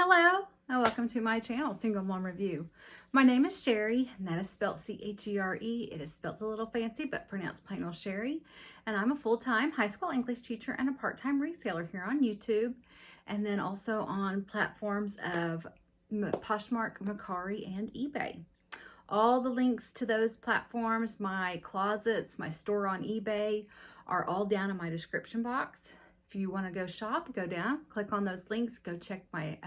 Hello and welcome to my channel, Single Mom Review. My name is Sherry and that is spelled C-H-E-R-E. It is spelled a little fancy but pronounced plain old Sherry. And I'm a full-time high school English teacher and a part-time reseller here on YouTube. And then also on platforms of Poshmark, Mercari, and eBay. All the links to those platforms, my closets, my store on eBay are all down in my description box. If you want to go shop, go down, click on those links, go check my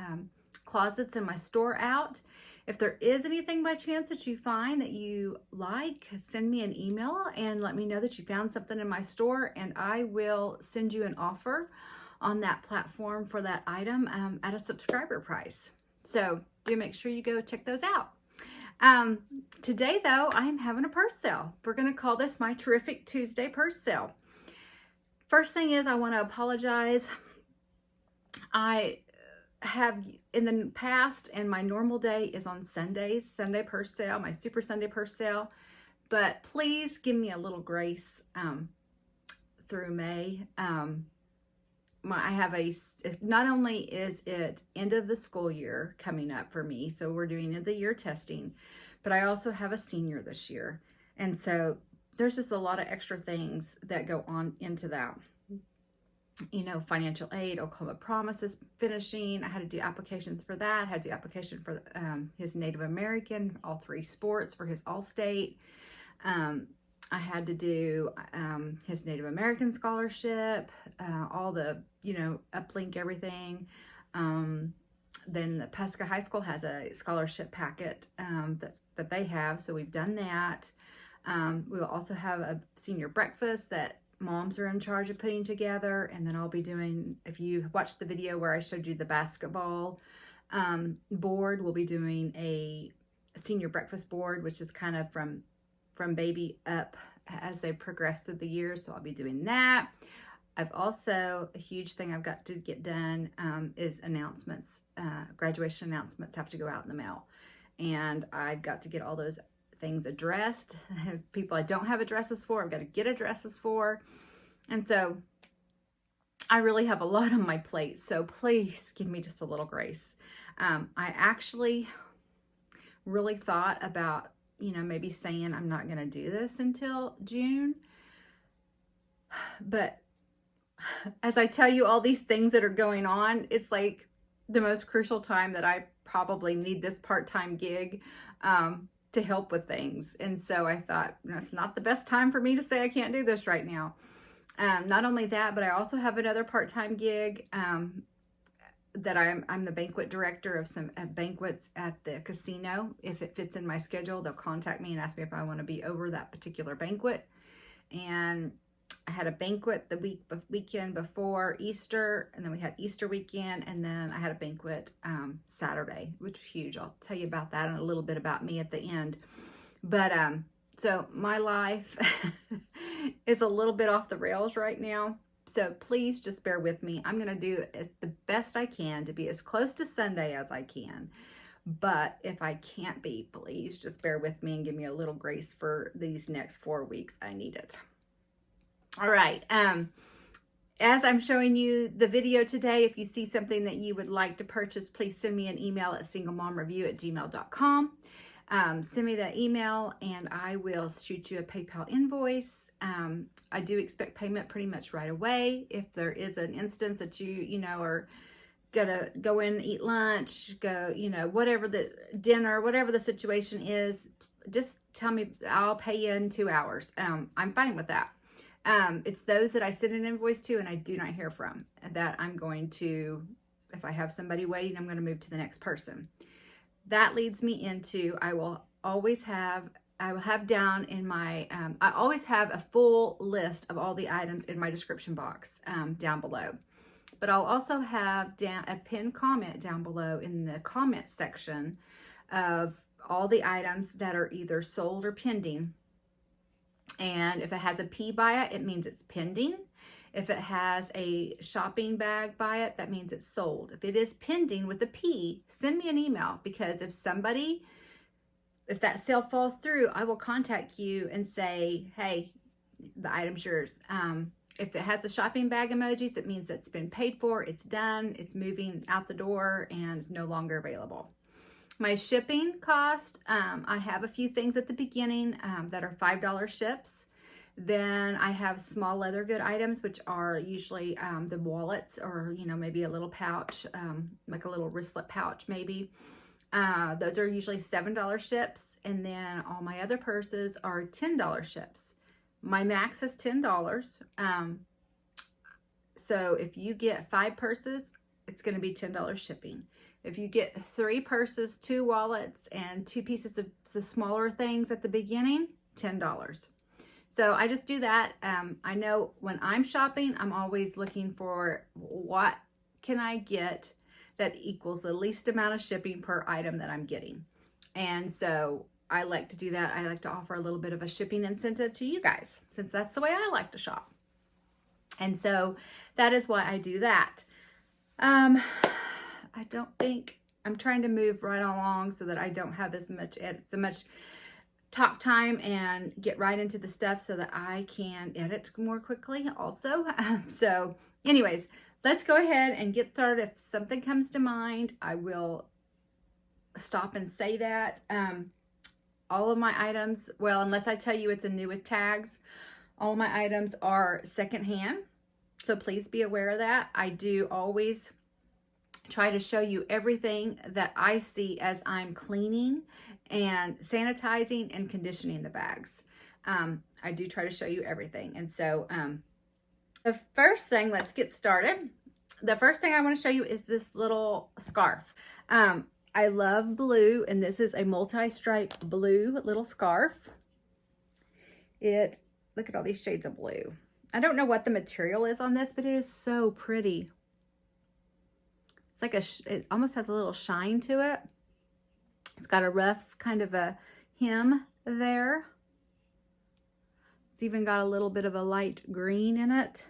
closets and my store out. If there is anything by chance that you find that you like, send me an email and let me know that you found something in my store, and I will send you an offer on that platform for that item at a subscriber price. So do make sure you go check those out. Today though, I am having a purse sale. We're going to call this my Terrific Tuesday purse sale. First thing is, I want to apologize. I have in the past, and my normal day is on Sundays, Sunday purse sale, my Super Sunday purse sale. But please give me a little grace through May. I have not only is it end of the school year coming up for me, so we're doing end of the year testing, but I also have a senior this year. And so there's just a lot of extra things that go on into that. You know, financial aid, Oklahoma Promises finishing. I had to do applications for that. I had to do application for his Native American, all 3 sports for his All-State. I had to do his Native American scholarship, all the, uplink everything. Then the Pesca High School has a scholarship packet that they have, so we've done that. We will also have a senior breakfast that moms are in charge of putting together, and then I'll be doing, if you watched the video where I showed you the basketball board, we'll be doing a senior breakfast board, which is kind of from baby up as they progress through the years, so I'll be doing that. I've also, a huge thing I've got to get done is announcements. Graduation announcements have to go out in the mail, and I've got to get all those things addressed. People I don't have addresses for, I've got to get addresses for. And so I really have a lot on my plate, so please give me just a little grace. I actually really thought about, maybe saying I'm not going to do this until June. But as I tell you all these things that are going on, it's like the most crucial time that I probably need this part-time gig to help with things. And so I thought, it's not the best time for me to say I can't do this right now. Not only that, but I also have another part-time gig that I'm the banquet director of some banquets at the casino. If it fits in my schedule, they'll contact me and ask me if I want to be over that particular banquet. And I had a banquet the weekend before Easter, and then we had Easter weekend, and then I had a banquet Saturday, which was huge. I'll tell you about that and a little bit about me at the end. But so my life is a little bit off the rails right now, so please just bear with me. I'm going to do the best I can to be as close to Sunday as I can. But if I can't be, please just bear with me and give me a little grace for these next 4 weeks. I need it. All right, as I'm showing you the video today, if you see something that you would like to purchase, please send me an email at singlemomreview@gmail.com. Send me that email and I will shoot you a PayPal invoice. I do expect payment pretty much right away. If there is an instance that you are gonna go in and eat lunch, whatever the dinner, whatever the situation is, just tell me, I'll pay you in 2 hours. I'm fine with that. It's those that I send an invoice to and I do not hear from that I'm going to, if I have somebody waiting, I'm going to move to the next person. That leads me into, I will have down in my, I always have a full list of all the items in my description box down below. But I'll also have down a pinned comment down below in the comment section of all the items that are either sold or pending. And if it has a P by it, it means it's pending. If it has a shopping bag by it, that means it's sold. If it is pending with a P, send me an email, because if that sale falls through, I will contact you and say, hey, the item's yours. If it has the shopping bag emojis, it means it's been paid for, it's done, it's moving out the door, and no longer available. My shipping cost, I have a few things at the beginning that are $5 ships. Then I have small leather good items, which are usually the wallets, or, you know, maybe a little pouch, like a little wristlet pouch maybe. Those are usually $7 ships. And then all my other purses are $10 ships. My max is $10. So if you get 5 purses, it's going to be $10 shipping. If you get 3 purses, 2 wallets, and 2 pieces of the smaller things at the beginning, $10. So I just do that. I know when I'm shopping, I'm always looking for what can I get that equals the least amount of shipping per item that I'm getting. And so I like to do that. I like to offer a little bit of a shipping incentive to you guys, since that's the way I like to shop. And so that is why I do that. I don't think, I'm trying to move right along so that I don't have as much talk time and get right into the stuff so that I can edit more quickly also. So anyways, let's go ahead and get started. If something comes to mind, I will stop and say that. All of my items, well, unless I tell you it's a new with tags, all of my items are secondhand. So please be aware of that. I do always try to show you everything that I see as I'm cleaning and sanitizing and conditioning the bags. I do try to show you everything. And so the first thing, let's get started. The first thing I want to show you is this little scarf. I love blue, and this is a multi-stripe blue little scarf. Look at all these shades of blue. I don't know what the material is on this, but it is so pretty. It's like it almost has a little shine to it. It's got a rough kind of a hem there. It's even got a little bit of a light green in it.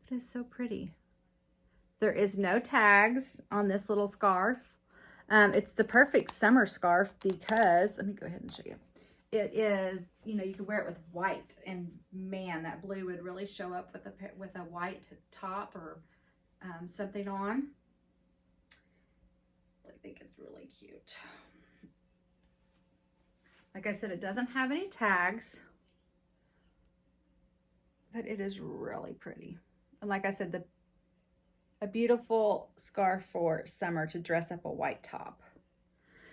It is so pretty. There is no tags on this little scarf. It's the perfect summer scarf because, let me go ahead and show you. It is, you know, you can wear it with white, and man, that blue would really show up with a white top or something on. I think it's really cute. Like I said, it doesn't have any tags, but it is really pretty. And like I said, a beautiful scarf for summer to dress up a white top.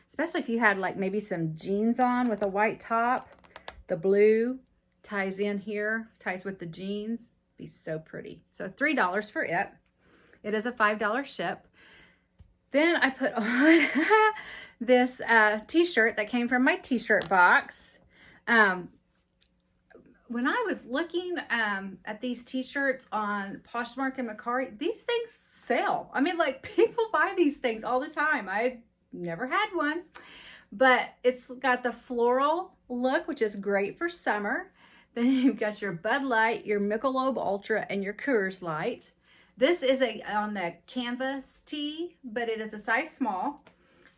Especially if you had like maybe some jeans on with a white top. The blue ties in here, ties with the jeans. Be so pretty. So $3 for it. It is a $5 ship. Then I put on this t-shirt that came from my t-shirt box. When I was looking at these t-shirts on Poshmark and Mercari, these things sell. I mean, like, people buy these things all the time. I never had one, but it's got the floral look, which is great for summer. Then you've got your Bud Light, your Michelob Ultra, and your Coors Light. This is on the canvas tee, but it is a size small.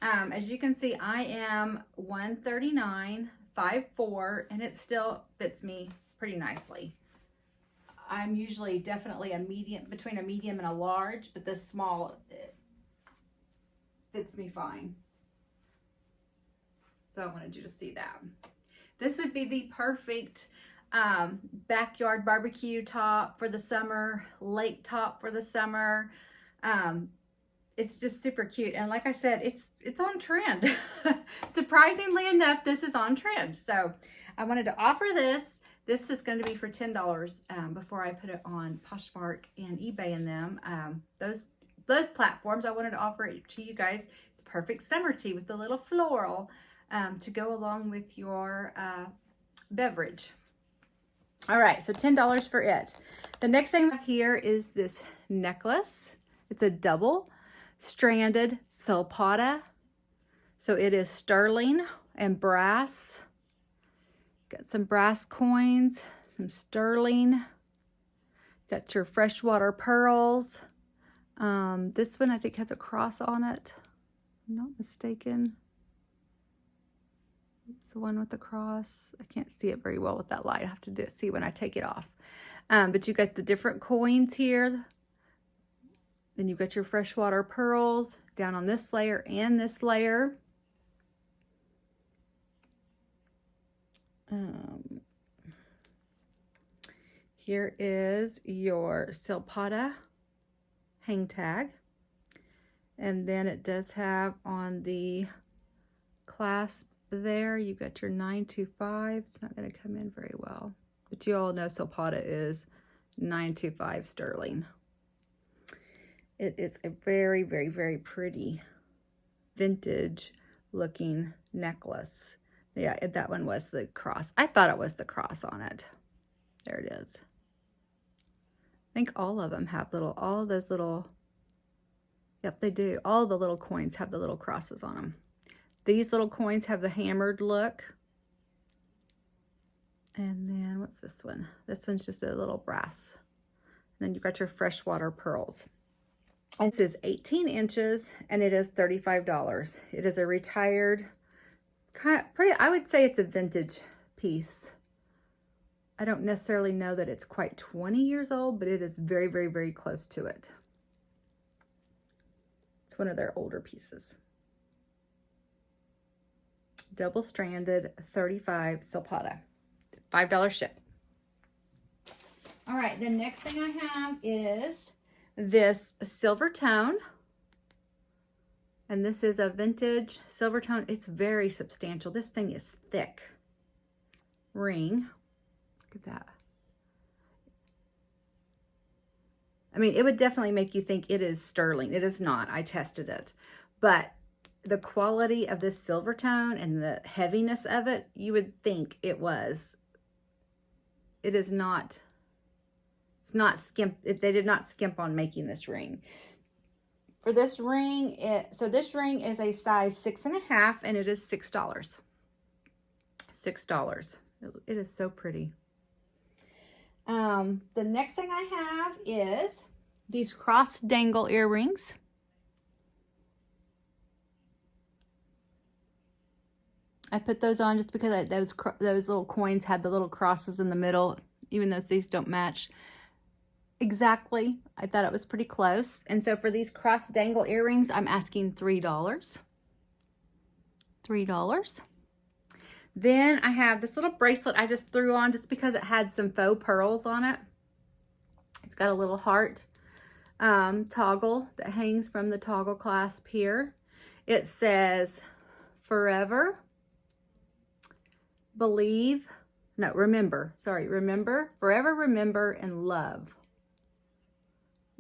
As you can see, I am 139, 5'4", and it still fits me pretty nicely. I'm usually definitely a medium, between a medium and a large, but this small fits me fine. So I wanted you to see that. This would be the perfect backyard barbecue top for the summer, lake top for the summer. It's just super cute. And like I said, it's on trend. Surprisingly enough, this is on trend. So I wanted to offer this. This is going to be for $10 before I put it on Poshmark and eBay and them. Those platforms, I wanted to offer it to you guys. The perfect summer tee with the little floral to go along with your beverage. All right, so $10 for it. The next thing here is this necklace. It's a double stranded Silpada. So it is sterling and brass. Got some brass coins, some sterling. Got your freshwater pearls. This one I think has a cross on it. If I'm not mistaken. It's the one with the cross. I can't see it very well with that light. I have to see when I take it off. But you got the different coins here. Then you've got your freshwater pearls down on this layer and this layer. Here is your Silpada hang tag. And then it does have on the clasp there, you've got your 925. It's not going to come in very well. But you all know Silpada is 925 sterling. It is a very, very, very pretty vintage looking necklace. Yeah, that one was the cross. I thought it was the cross on it. There it is. I think all of them have little, all of those little, yep, they do. All the little coins have the little crosses on them. These little coins have the hammered look. And then what's this one? This one's just a little brass. And then you've got your freshwater pearls. And this is 18 inches and it is $35. It is a retired, kind of pretty, I would say it's a vintage piece. I don't necessarily know that it's quite 20 years old, but it is very, very, very close to it. It's one of their older pieces. Double-stranded, 35 Silpada, $5 ship. All right, the next thing I have is this silver tone. And this is a vintage silver tone. It's very substantial. This thing is thick. Ring. Look at that. I mean, it would definitely make you think it is sterling. It is not. I tested it. But the quality of this silver tone and the heaviness of it, you would think it was. It is not. It's not skimp. They did not skimp on making this ring. For this ring, so this ring is a size 6.5 and it is $6. $6. It is so pretty. The next thing I have is these cross dangle earrings. I put those on just because those little coins had the little crosses in the middle, even though these don't match exactly. I thought it was pretty close. And so for these cross dangle earrings, I'm asking $3. $3. Then I have this little bracelet I just threw on just because it had some faux pearls on it. It's got a little heart toggle that hangs from the toggle clasp here. It says forever, believe, no, remember, sorry, remember, forever, remember, and love.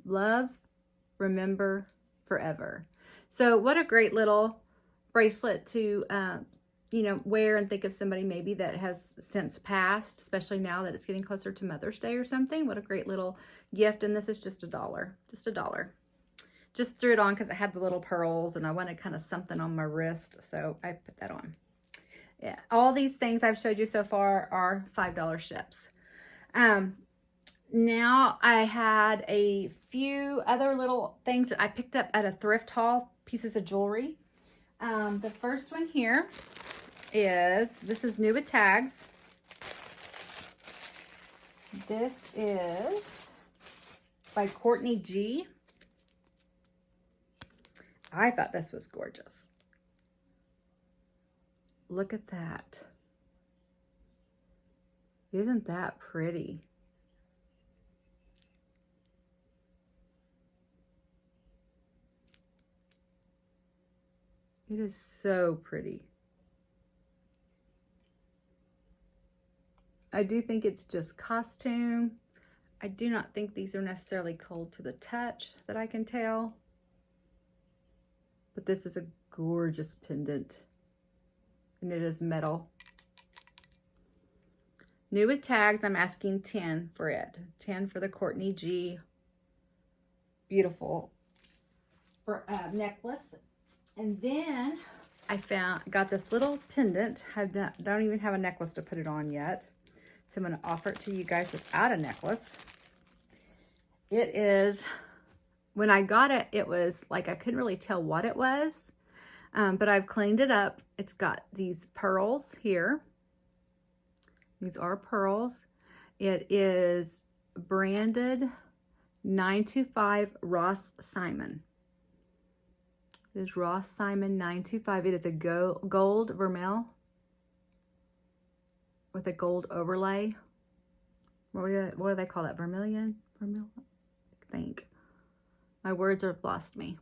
Love, remember, forever. So what a great little bracelet to, you know, wear and think of somebody maybe that has since passed, especially now that it's getting closer to Mother's Day or something. What a great little gift. And this is just $1, just $1. Just threw it on because it had the little pearls and I wanted kind of something on my wrist. So I put that on. Yeah, all these things I've showed you so far are $5 ships. Now I had a few other little things that I picked up at a thrift haul, pieces of jewelry. The first one here is, this is new with tags. This is by Courtney G. I thought this was gorgeous. Look at that. Isn't that pretty? It is so pretty. I do think it's just costume. I do not think these are necessarily cold to the touch that I can tell. But this is a gorgeous pendant. And it is metal. New with tags, I'm asking 10 for it. 10 for the Courtney G. Beautiful necklace. And then I got this little pendant. I don't even have a necklace to put it on yet. So I'm going to offer it to you guys without a necklace. It is, when I got it, it was like I couldn't really tell what it was. But I've cleaned it up. It's got these pearls here. These are pearls. It is branded 925 Ross Simon. It is Ross Simon 925. It is a gold Vermeil with a gold overlay. What do they call that? Vermilion? Vermeil? I think. My words have lost me.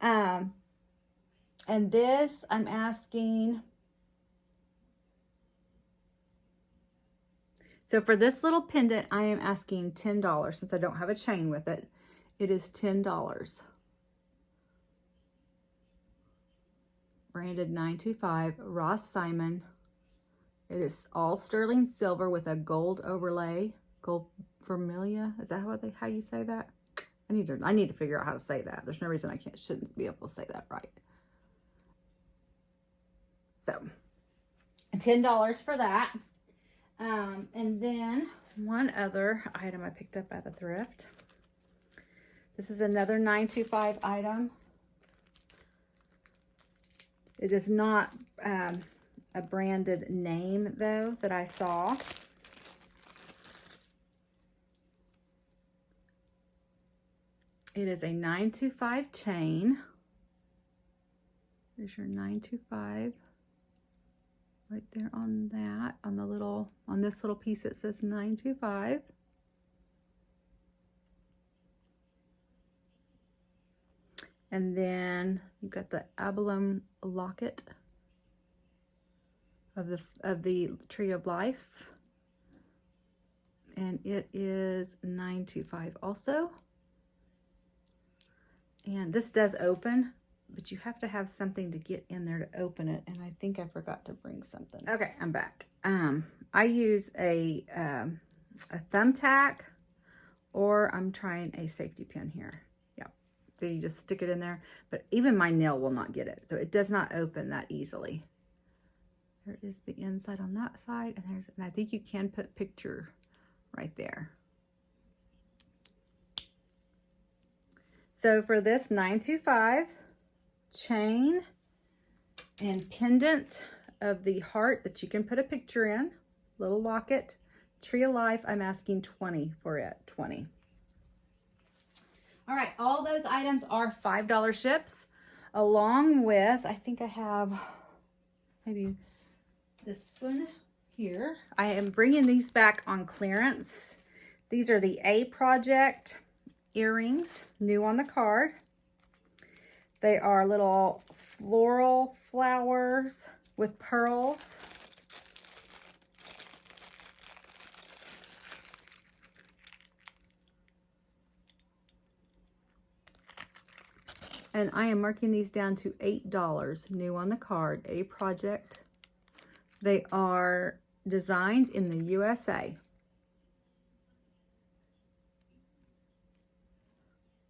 And this, I'm asking. So for this little pendant, I am asking $10 since I don't have a chain with it. It is $10. Branded 925 Ross Simon. It is all sterling silver with a gold overlay. Gold vermilion. Is that how you say that? I need to figure out how to say that. There's no reason I shouldn't be able to say that right. So $10 for that. And then one other item I picked up at the thrift. This is another 925 item. It is not a branded name though that I saw. It is a 925 chain. There's your 925 right there on that, on this little piece it says 925. And then you've got the Abalone locket of the Tree of Life. And it is 925 also. And this does open, but you have to have something to get in there to open it. And I think I forgot to bring something. Okay, I'm back. I use a thumbtack, or I'm trying a safety pin here. Yeah, so you just stick it in there. But even my nail will not get it. So it does not open that easily. There is the inside on that side. And I think you can put picture right there. So for this 925 chain and pendant of the heart that you can put a picture in, little locket, Tree of Life, I'm asking 20 for it, 20. All right, all those items are $5 ships, along with, I think I have maybe this one here. I am bringing these back on clearance. These are the A Project earrings, new on the card. They are little floral flowers with pearls. And I am marking these down to $8, new on the card, A Project. They are designed in the USA.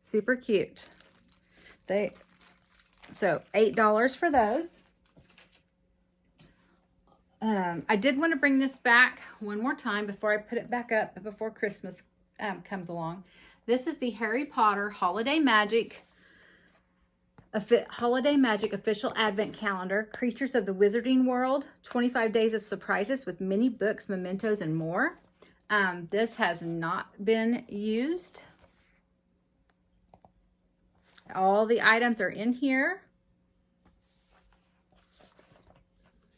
Super cute. So $8 for those. I did want to bring this back one more time before I put it back up before Christmas comes along. This is the Harry Potter Holiday Magic Official Advent Calendar. Creatures of the Wizarding World. 25 days of surprises with many books, mementos, and more. This has not been used. All the items are in here.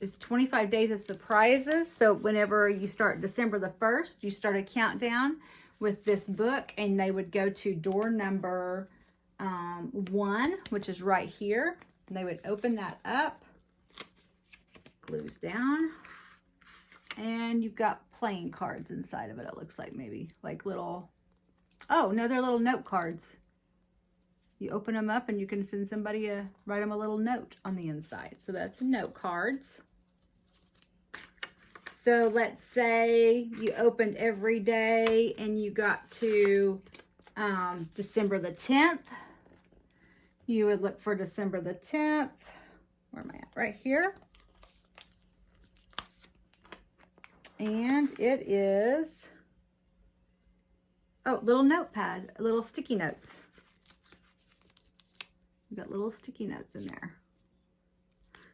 It's 25 days of surprises. So whenever you start December the 1st, you start a countdown with this book, and they would go to door number 1, which is right here. And they would open that up, glues down, and you've got playing cards inside of it. It looks like maybe like little, oh no, they're little note cards. You open them up and you can send somebody write them a little note on the inside. So that's note cards. So let's say you opened every day and you got to December the 10th. You would look for December the 10th. Where am I at? Right here. And it is, oh, little notepad, little sticky notes. We've got little sticky notes in there.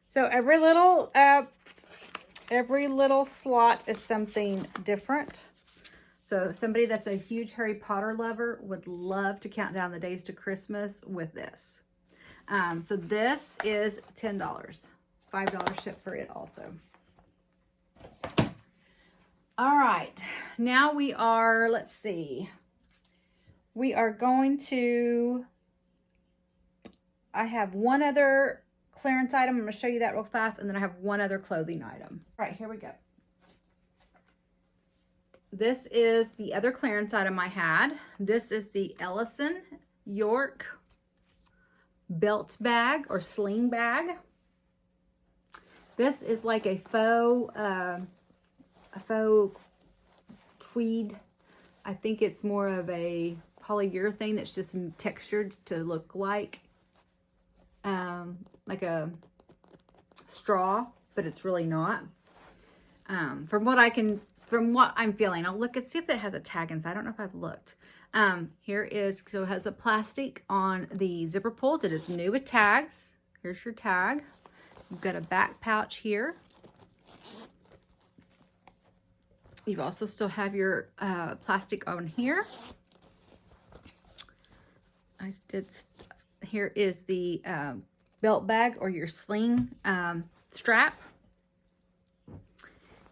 So every little slot is something different. So somebody that's a huge Harry Potter lover would love to count down the days to Christmas with this. So this is $10. $5 ship for it also. All right, now we are, let's see. We are going to, I have one other clearance item. I'm going to show you that real fast, and then I have one other clothing item. All right, here we go. This is the other clearance item I had. This is the EllisonYoung belt bag or sling bag. This is like a faux tweed. I think it's more of a polyurethane that's just textured to look like a straw, but it's really not. From what I'm feeling, I'll look and see if it has a tag inside. I don't know if I've looked. Here is, so it has a plastic on the zipper pulls. It is new with tags. Here's your tag. You've got a back pouch here. You also still have your plastic on here. Here is the belt bag or your sling strap.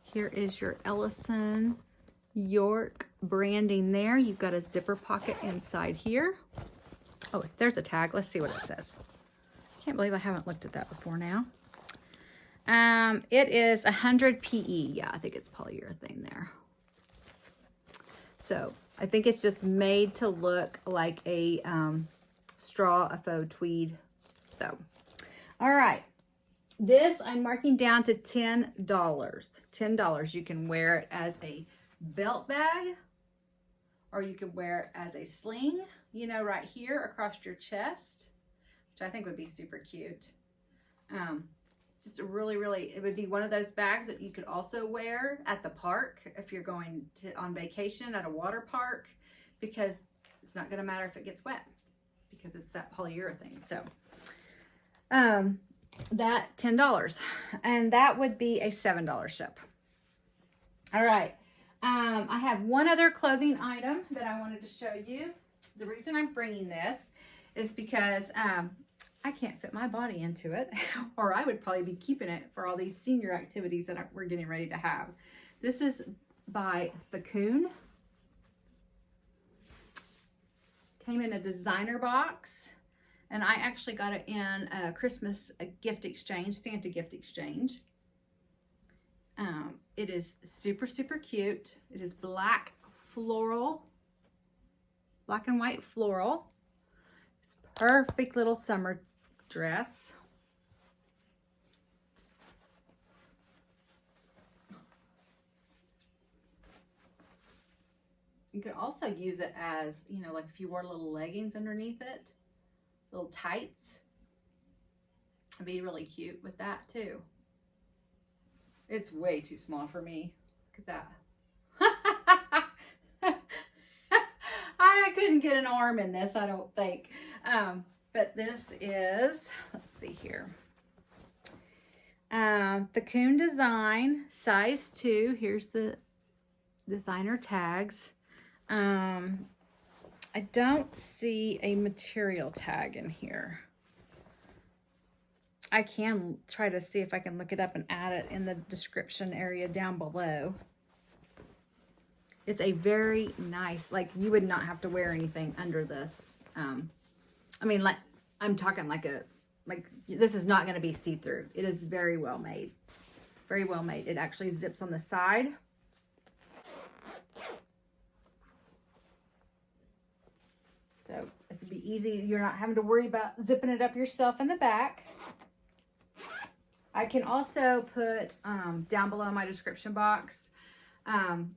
Here is your EllisonYoung branding there. You've got a zipper pocket inside here. Oh, there's a tag. Let's see what it says. Can't believe I haven't looked at that before now. It is 100 PE. Yeah, I think it's polyurethane there. So I think it's just made to look like a straw, a faux tweed. So, all right. This I'm marking down to $10. $10. You can wear it as a belt bag, or you can wear it as a sling, you know, right here across your chest, which I think would be super cute. Just a really, it would be one of those bags that you could also wear at the park if you're going on vacation at a water park, because it's not going to matter if it gets wet because it's that polyurethane. So, that $10, and that would be a $7 ship. All right. I have one other clothing item that I wanted to show you. The reason I'm bringing this is because I can't fit my body into it, or I would probably be keeping it for all these senior activities that we're getting ready to have. This is by Thakoon. Came in a designer box, and I actually got it in a Christmas gift exchange, Santa gift exchange. It is super cute. It is black and white floral. It's perfect little summer dress. You could also use it as, you know, like if you wore little leggings underneath it, little tights. It'd be really cute with that too. It's way too small for me. Look at that. I couldn't get an arm in this, I don't think. But this is, let's see here. Thakoon design, size 2. Here's the designer tags. I don't see a material tag in here. I can try to see if I can look it up and add it in the description area down below. It's a very nice, like you would not have to wear anything under this. I mean, like I'm talking like this is not going to be see-through. It is very well made. Very well made. It actually zips on the side. So this would be easy. You're not having to worry about zipping it up yourself in the back. I can also put down below in my description box from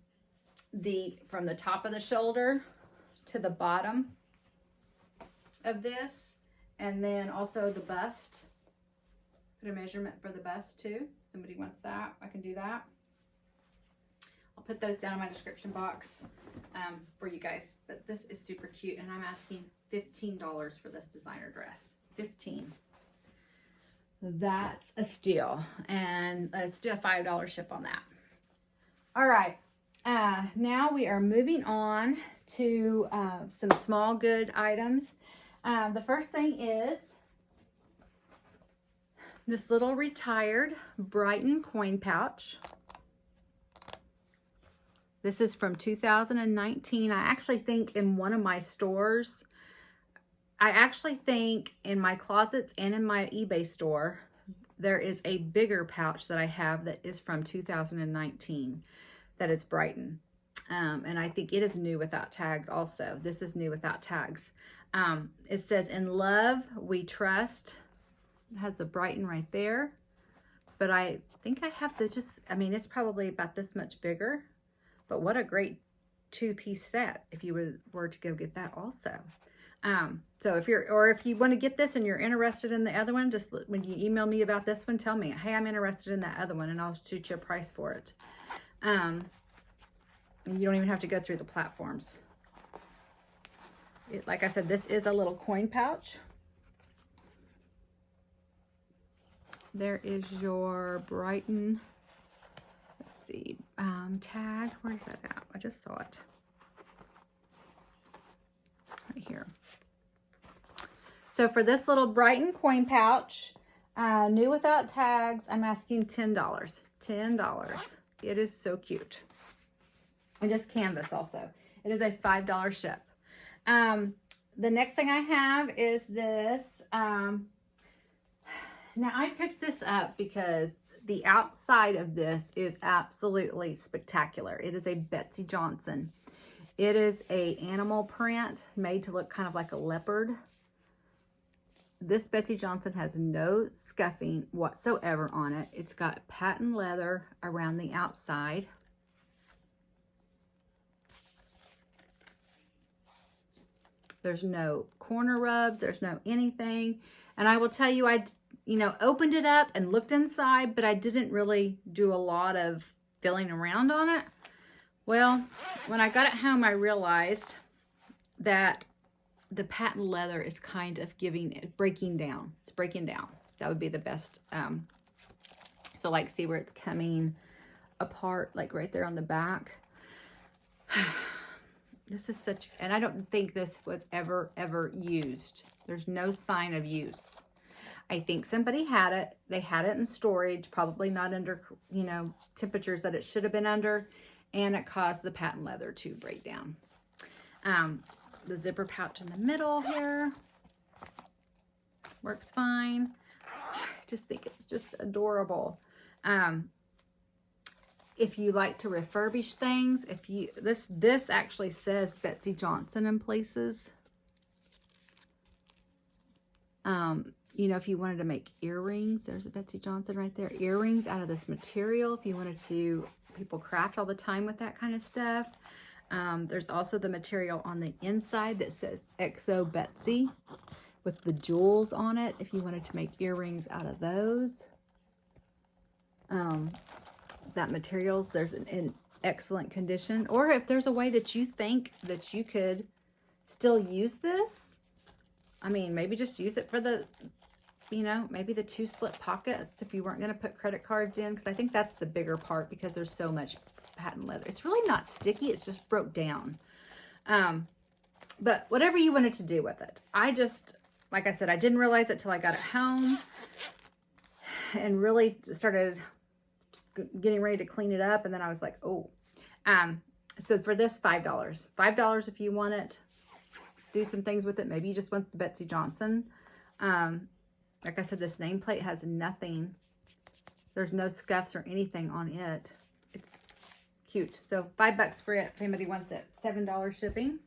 the top of the shoulder to the bottom of this, and then also the bust. Put a measurement for the bust too. Somebody wants that, I can do that. I'll put those down in my description box for you guys. But this is super cute, and I'm asking $15 for this designer dress. $15. That's a steal, and let's do a $5 ship on that. All right. Now we are moving on to some small good items. The first thing is this little retired Brighton coin pouch. This is from 2019. I actually think in one of my stores, I actually think in my closets and in my eBay store, there is a bigger pouch that I have that is from 2019 that is Brighton. And I think it is new without tags also. This is new without tags. It says, "In love, we trust." It has the Brighton right there. But I think I have to just, I mean, it's probably about this much bigger. But what a great two-piece set if you were to go get that also. So if you want to get this and you're interested in the other one, just when you email me about this one, tell me, hey, I'm interested in that other one, and I'll shoot you a price for it. And you don't even have to go through the platforms. Like I said, this is a little coin pouch. There is your Brighton, let's see, tag. Where is that at? I just saw it. Right here. So for this little Brighton coin pouch, new without tags, I'm asking $10. $10. It is so cute. And just canvas also. It is a $5 ship. The next thing I have is this. Now I picked this up because the outside of this is absolutely spectacular. It is a Betsy Johnson. It is a animal print made to look kind of like a leopard. This Betsy Johnson has no scuffing whatsoever on it. It's got patent leather around the outside. There's no corner rubs. There's no anything. And I will tell you, I opened it up and looked inside, but I didn't really do a lot of filling around on it. Well, when I got it home, I realized that the patent leather is kind of breaking down. It's breaking down. That would be the best. So like, see where it's coming apart, like right there on the back. This is such, and I don't think this was ever used. There's no sign of use. I think somebody had it. They had it in storage, probably not under, temperatures that it should have been under, and it caused the patent leather to break down. The zipper pouch in the middle here works fine. I just think it's just adorable. If you like to refurbish things, this actually says Betsy Johnson in places. If you wanted to make earrings, there's a Betsy Johnson right there. Earrings out of this material, if you wanted to, people craft all the time with that kind of stuff. There's also the material on the inside that says XO Betsy with the jewels on it, if you wanted to make earrings out of those. That materials, there's in excellent condition. Or if there's a way that you think that you could still use this, I mean, maybe just use it for the, maybe the 2 slip pockets if you weren't going to put credit cards in, because I think that's the bigger part because there's so much patent leather. It's really not sticky. It's just broke down. But whatever you wanted to do with it. Like I said, I didn't realize it till I got it home and really started getting ready to clean it up. And then I was like, oh, so for this, $5. $5 if you want it, do some things with it. Maybe you just want the Betsy Johnson. Like I said, this nameplate has nothing. There's no scuffs or anything on it. It's cute. So $5 for it if anybody wants it. $7 shipping.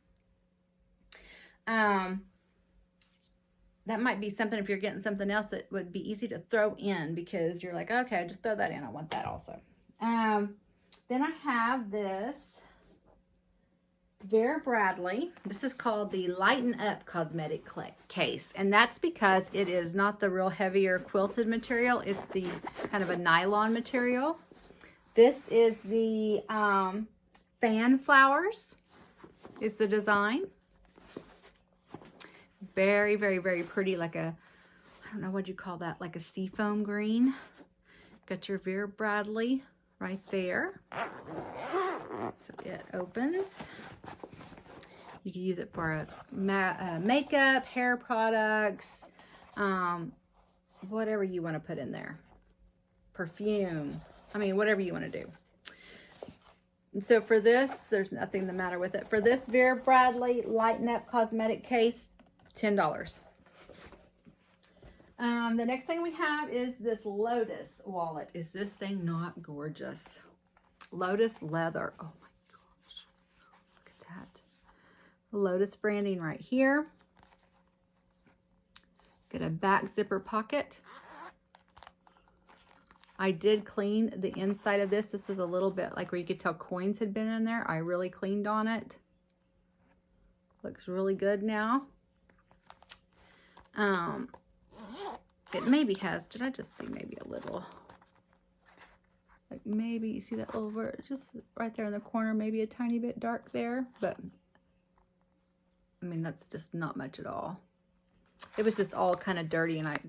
That might be something if you're getting something else that would be easy to throw in, because you're like, okay, just throw that in. I want that also. Then I have this Vera Bradley. This is called the Lighten Up Cosmetic Case. And that's because it is not the real heavier quilted material. It's the kind of a nylon material. This is the fan flowers. It's the design. Very, very, very pretty. Like a, I don't know what you call that, like a seafoam green. Got your Vera Bradley right there. So it opens. You can use it for makeup, hair products, whatever you want to put in there. Perfume. I mean, whatever you want to do. And so for this, there's nothing the matter with it. For this Vera Bradley Lighten Up Cosmetic Case, $10. The next thing we have is this Lotus wallet. Is this thing not gorgeous? Lotus leather. Oh my gosh. Look at that. Lotus branding right here. Got a back zipper pocket. I did clean the inside of this. This was a little bit like where you could tell coins had been in there. I really cleaned on it. Looks really good now. It maybe has, did I just see maybe a little, like maybe, you see that little word just right there in the corner, maybe a tiny bit dark there, but I mean, that's just not much at all. It was just all kind of dirty, and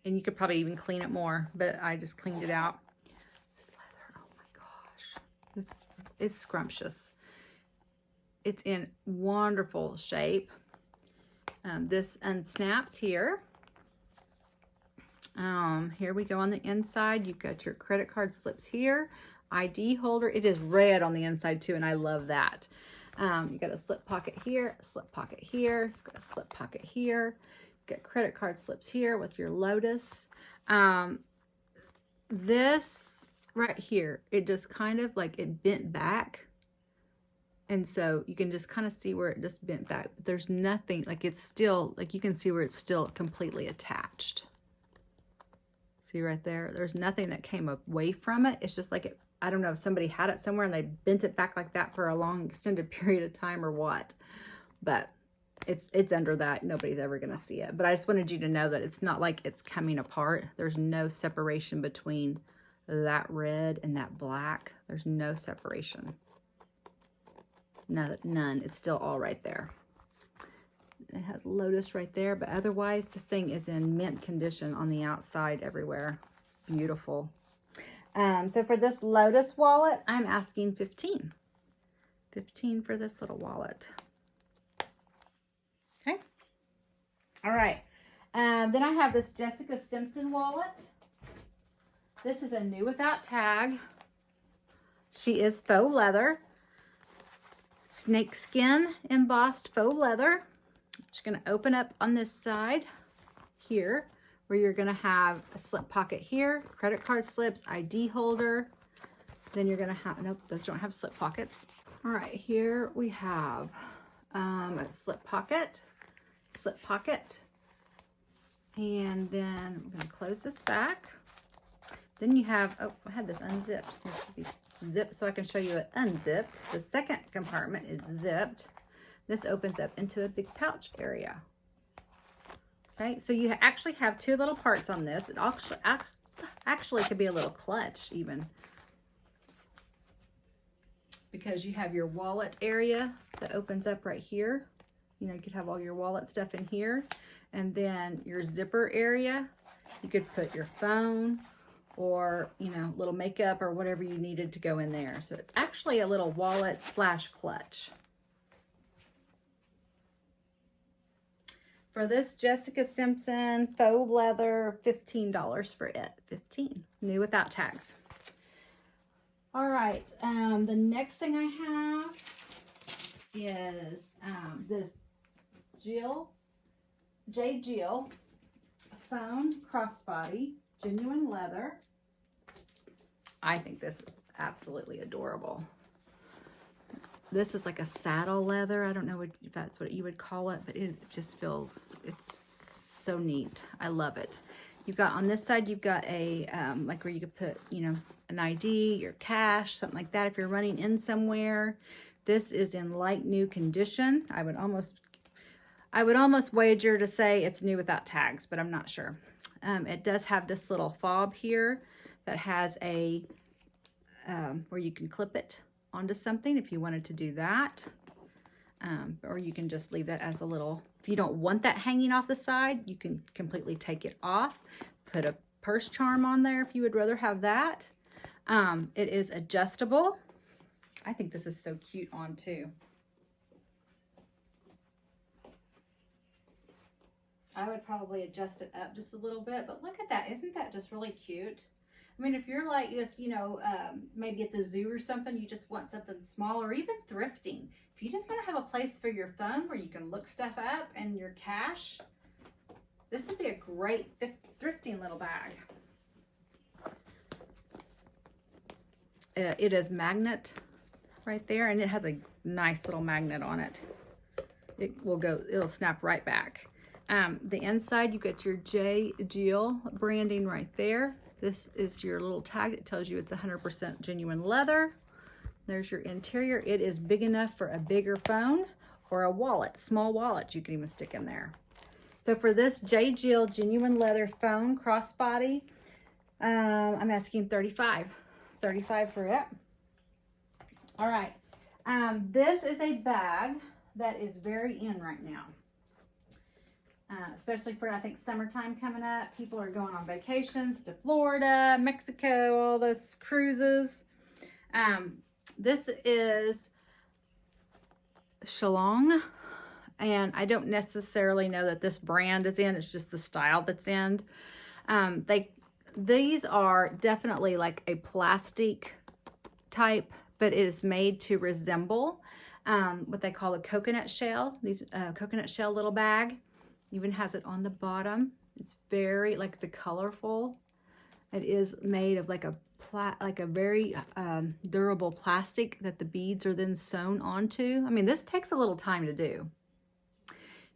and you could probably even clean it more, but I just cleaned it out. This leather, oh my gosh, it's scrumptious. It's in wonderful shape. This unsnaps here. Here we go on the inside. You've got your credit card slips here, ID holder. It is red on the inside too, and I love that. You got a slip pocket here, a slip pocket here, got a slip pocket here. Got credit card slips here with your Lotus. This right here, it just kind of like it bent back. And so you can just kind of see where it just bent back, but there's nothing, like it's still, like you can see where it's still completely attached. See right there? There's nothing that came away from it. It's just like it, I don't know if somebody had it somewhere and they bent it back like that for a long extended period of time or what, but it's under that. Nobody's ever going to see it. But I just wanted you to know that it's not like it's coming apart. There's no separation between that red and that black. There's no separation. None. It's still all right there. It has Lotus right there, but otherwise this thing is in mint condition on the outside everywhere. It's beautiful. So for this Lotus wallet, I'm asking $15. $15 for this little wallet. Okay. All right. Then I have this Jessica Simpson wallet. This is a new without tag. She is faux leather. Snakeskin embossed faux leather. Just going to open up on this side here where you're going to have a slip pocket here, credit card slips, ID holder. Then you're going to have, nope, those don't have slip pockets. All right, here we have a slip pocket, and then we're going to close this back. Then you have, oh, I had this unzipped. Here should be zipped so I can show you it unzipped. The second compartment is zipped. This opens up into a big pouch area. Okay, so you actually have two little parts on this. It actually could be a little clutch even, because you have your wallet area that opens up right here. You know, you could have all your wallet stuff in here, and then your zipper area. You could put your phone or, you know, little makeup or whatever you needed to go in there. So it's actually a little wallet slash clutch. For this Jessica Simpson faux leather, $15 for it. $15, new without tags. All right, the next thing I have is this J. Jill phone crossbody, genuine leather. I think this is absolutely adorable. This is like a saddle leather. I don't know if that's what you would call it, but it just feels, it's so neat. I love it. You've got on this side, you've got a, like where you could put, you know, an ID, your cash, something like that if you're running in somewhere. This is in light new condition. I would almost wager to say it's new without tags, but I'm not sure. It does have this little fob here that has a, where you can clip it onto something if you wanted to do that. Or you can just leave that as a little, if you don't want that hanging off the side, you can completely take it off, put a purse charm on there if you would rather have that. It is adjustable. I think this is so cute on too. I would probably adjust it up just a little bit, but look at that. Isn't that just really cute? I mean, if you're like just, you know, maybe at the zoo or something, you just want something small, or even thrifting. If you just want to have a place for your phone where you can look stuff up and your cash, this would be a great thrifting little bag. It is magnet right there, and it has a nice little magnet on it. It'll snap right back. The inside, you get your J. Jill branding right there. This is your little tag that tells you it's 100% genuine leather. There's your interior. It is big enough for a bigger phone or a wallet, small wallet you can even stick in there. So for this J. Jill genuine leather phone crossbody, I'm asking $35 for it. All right. This is a bag that is very in right now. Especially for, I think, summertime coming up. People are going on vacations to Florida, Mexico, all those cruises. This is EllisonYoung, and I don't necessarily know that this brand is in. It's just the style that's in. These are definitely like a plastic type, but it is made to resemble what they call a coconut shell. These coconut shell little bag. Even has it on the bottom. It's very like the colorful. It is made of like a very durable plastic that the beads are then sewn onto. I mean, this takes a little time to do.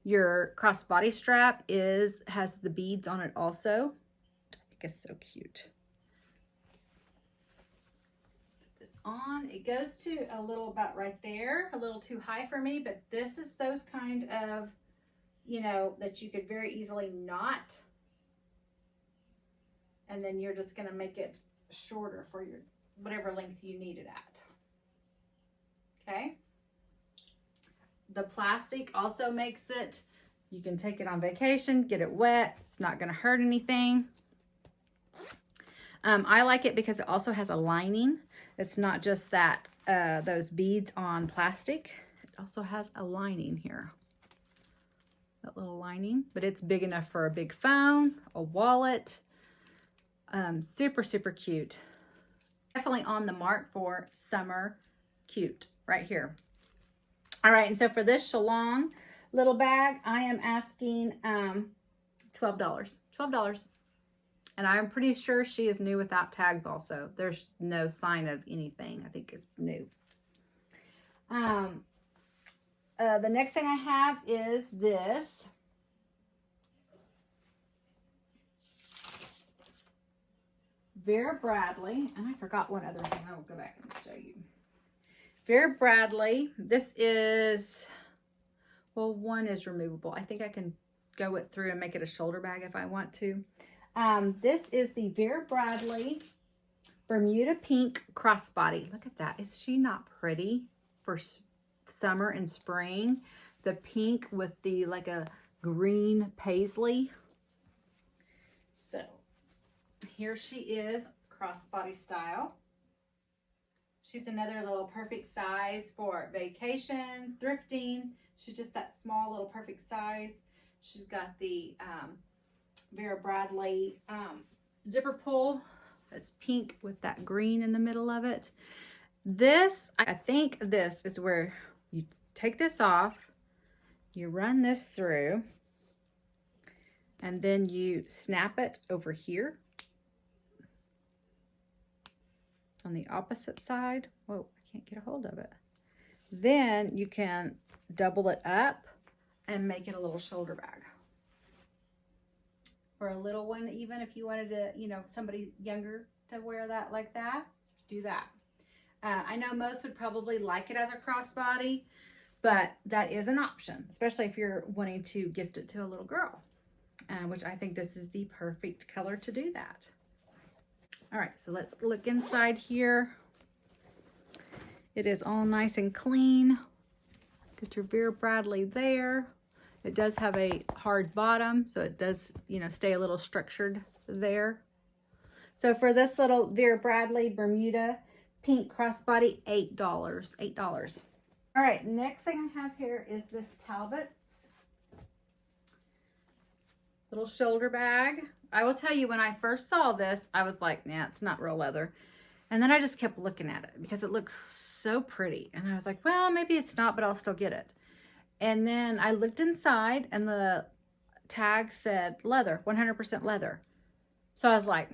Your crossbody strap has the beads on it also. I think it's so cute. Put this on. It goes to a little about right there, a little too high for me, but this is those kind of, you know, that you could very easily knot, and then you're just going to make it shorter for your whatever length you need it at. Okay. The plastic also makes it, you can take it on vacation, get it wet. It's not going to hurt anything. I like it because it also has a lining. It's not just that those beads on plastic. It also has a lining here. That little lining, but it's big enough for a big phone, a wallet. Super, super cute. Definitely on the mark for summer cute right here. All right, and so for this EllisonYoung little bag, I am asking $12. And I'm pretty sure she is new without tags also. There's no sign of anything. I think it's new. The next thing I have is this. Vera Bradley, and I forgot one other thing. I will go back and show you. Vera Bradley, this is, well, one is removable. I think I can go it through and make it a shoulder bag if I want to. This is the Vera Bradley Bermuda Pink Crossbody. Look at that. Is she not pretty for summer and spring? The pink with the like a green paisley. So here she is, crossbody style. She's another little perfect size for vacation, thrifting. She's just that small little perfect size. She's got the Vera Bradley zipper pull. That's pink with that green in the middle of it. This, I think this is where you take this off, you run this through, and then you snap it over here on the opposite side. Whoa, I can't get a hold of it. Then you can double it up and make it a little shoulder bag. For a little one, even if you wanted to, you know, somebody younger to wear that like that, do that. I know most would probably like it as a crossbody, but that is an option, especially if you're wanting to gift it to a little girl, which I think this is the perfect color to do that. All right, so let's look inside here. It is all nice and clean. Get your Vera Bradley there. It does have a hard bottom, so it does, you know, stay a little structured there. So for this little Vera Bradley Bermuda pink crossbody, $8. $8. All right, next thing I have here is this Talbot's little shoulder bag. I will tell you, when I first saw this, I was like, nah, it's not real leather. And then I just kept looking at it because it looks so pretty. And I was like, well, maybe it's not, but I'll still get it. And then I looked inside and the tag said leather, 100% leather. So I was like,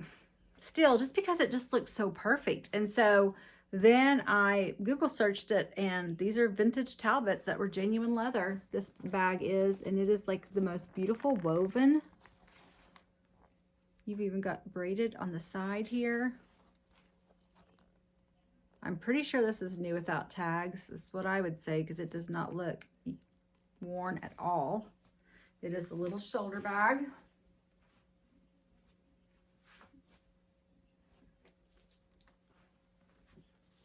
still, just because it just looks so perfect. And so then I Google searched it, and these are vintage Talbots that were genuine leather. This bag is, and it is like the most beautiful woven. You've even got braided on the side here. I'm pretty sure this is new without tags. That's what I would say, because it does not look worn at all. It is a little shoulder bag.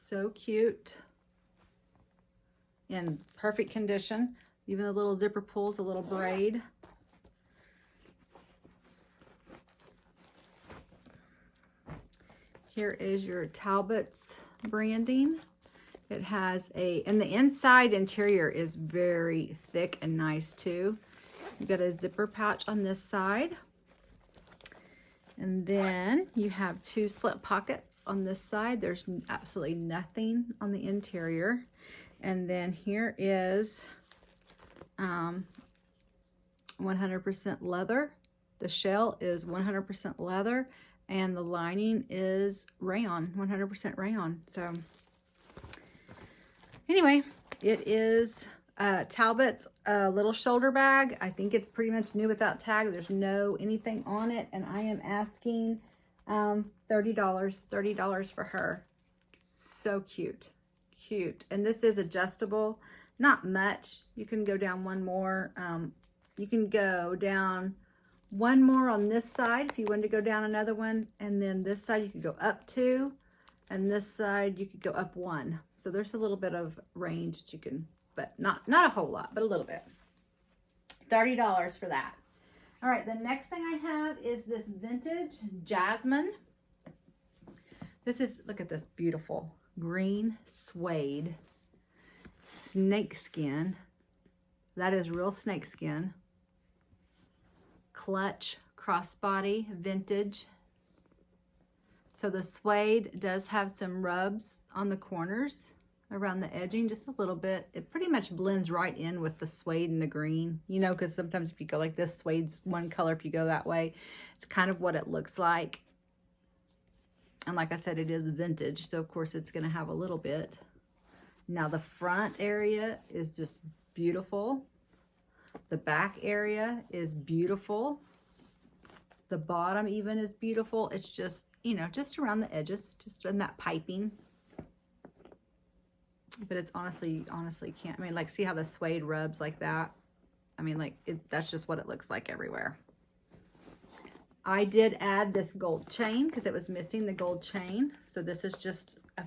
So cute. In perfect condition. Even the little zipper pulls, a little braid. Here is your Talbot's branding. It has and the inside interior is very thick and nice too. You've got a zipper pouch on this side. And then you have 2 slip pockets on this side. There's absolutely nothing on the interior. And then here is 100% leather. The shell is 100% leather, and the lining is rayon, 100% rayon. So anyway, it is Talbot's little shoulder bag. I think it's pretty much new without tag. There's no anything on it, and I am asking $30 for her. So cute. And this is adjustable, not much. You can go down one more. You can go down one more on this side if you wanted to go down another one, and then this side you could go up 2, and this side you could go up 1. So there's a little bit of range that you can, but not a whole lot, but a little bit. $30 for that. All right, the next thing I have is this vintage jasmine. This is, look at this beautiful green suede snakeskin. That is real snakeskin. Clutch crossbody, vintage. So the suede does have some rubs on the corners around the edging, just a little bit. It pretty much blends right in with the suede and the green, you know, because sometimes if you go like this, suede's one color. If you go that way, it's kind of what it looks like. And like I said, it is vintage, so of course it's going to have a little bit. Now the front area is just beautiful. The back area is beautiful. The bottom even is beautiful. It's just, you know, just around the edges, just in that piping. But it's honestly can't, I mean, like, see how the suede rubs like that? I mean, like, that's just what it looks like everywhere. I did add this gold chain because it was missing the gold chain. So this is just a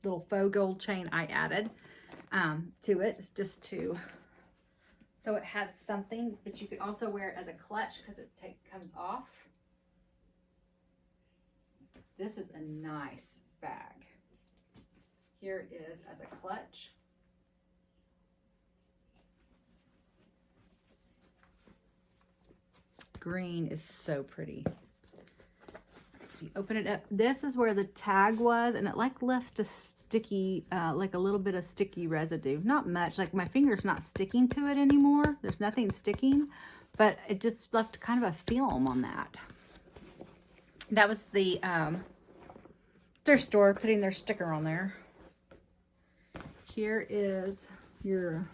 little faux gold chain I added to it, just to, so it had something, but you could also wear it as a clutch because it comes off. This is a nice bag. Here it is as a clutch. Green is so pretty. So you open it up. This is where the tag was, and it like left a sticky, like a little bit of sticky residue. Not much, like my finger's not sticking to it anymore. There's nothing sticking, but it just left kind of a film on that. That was the thrift store putting their sticker on there. Here is your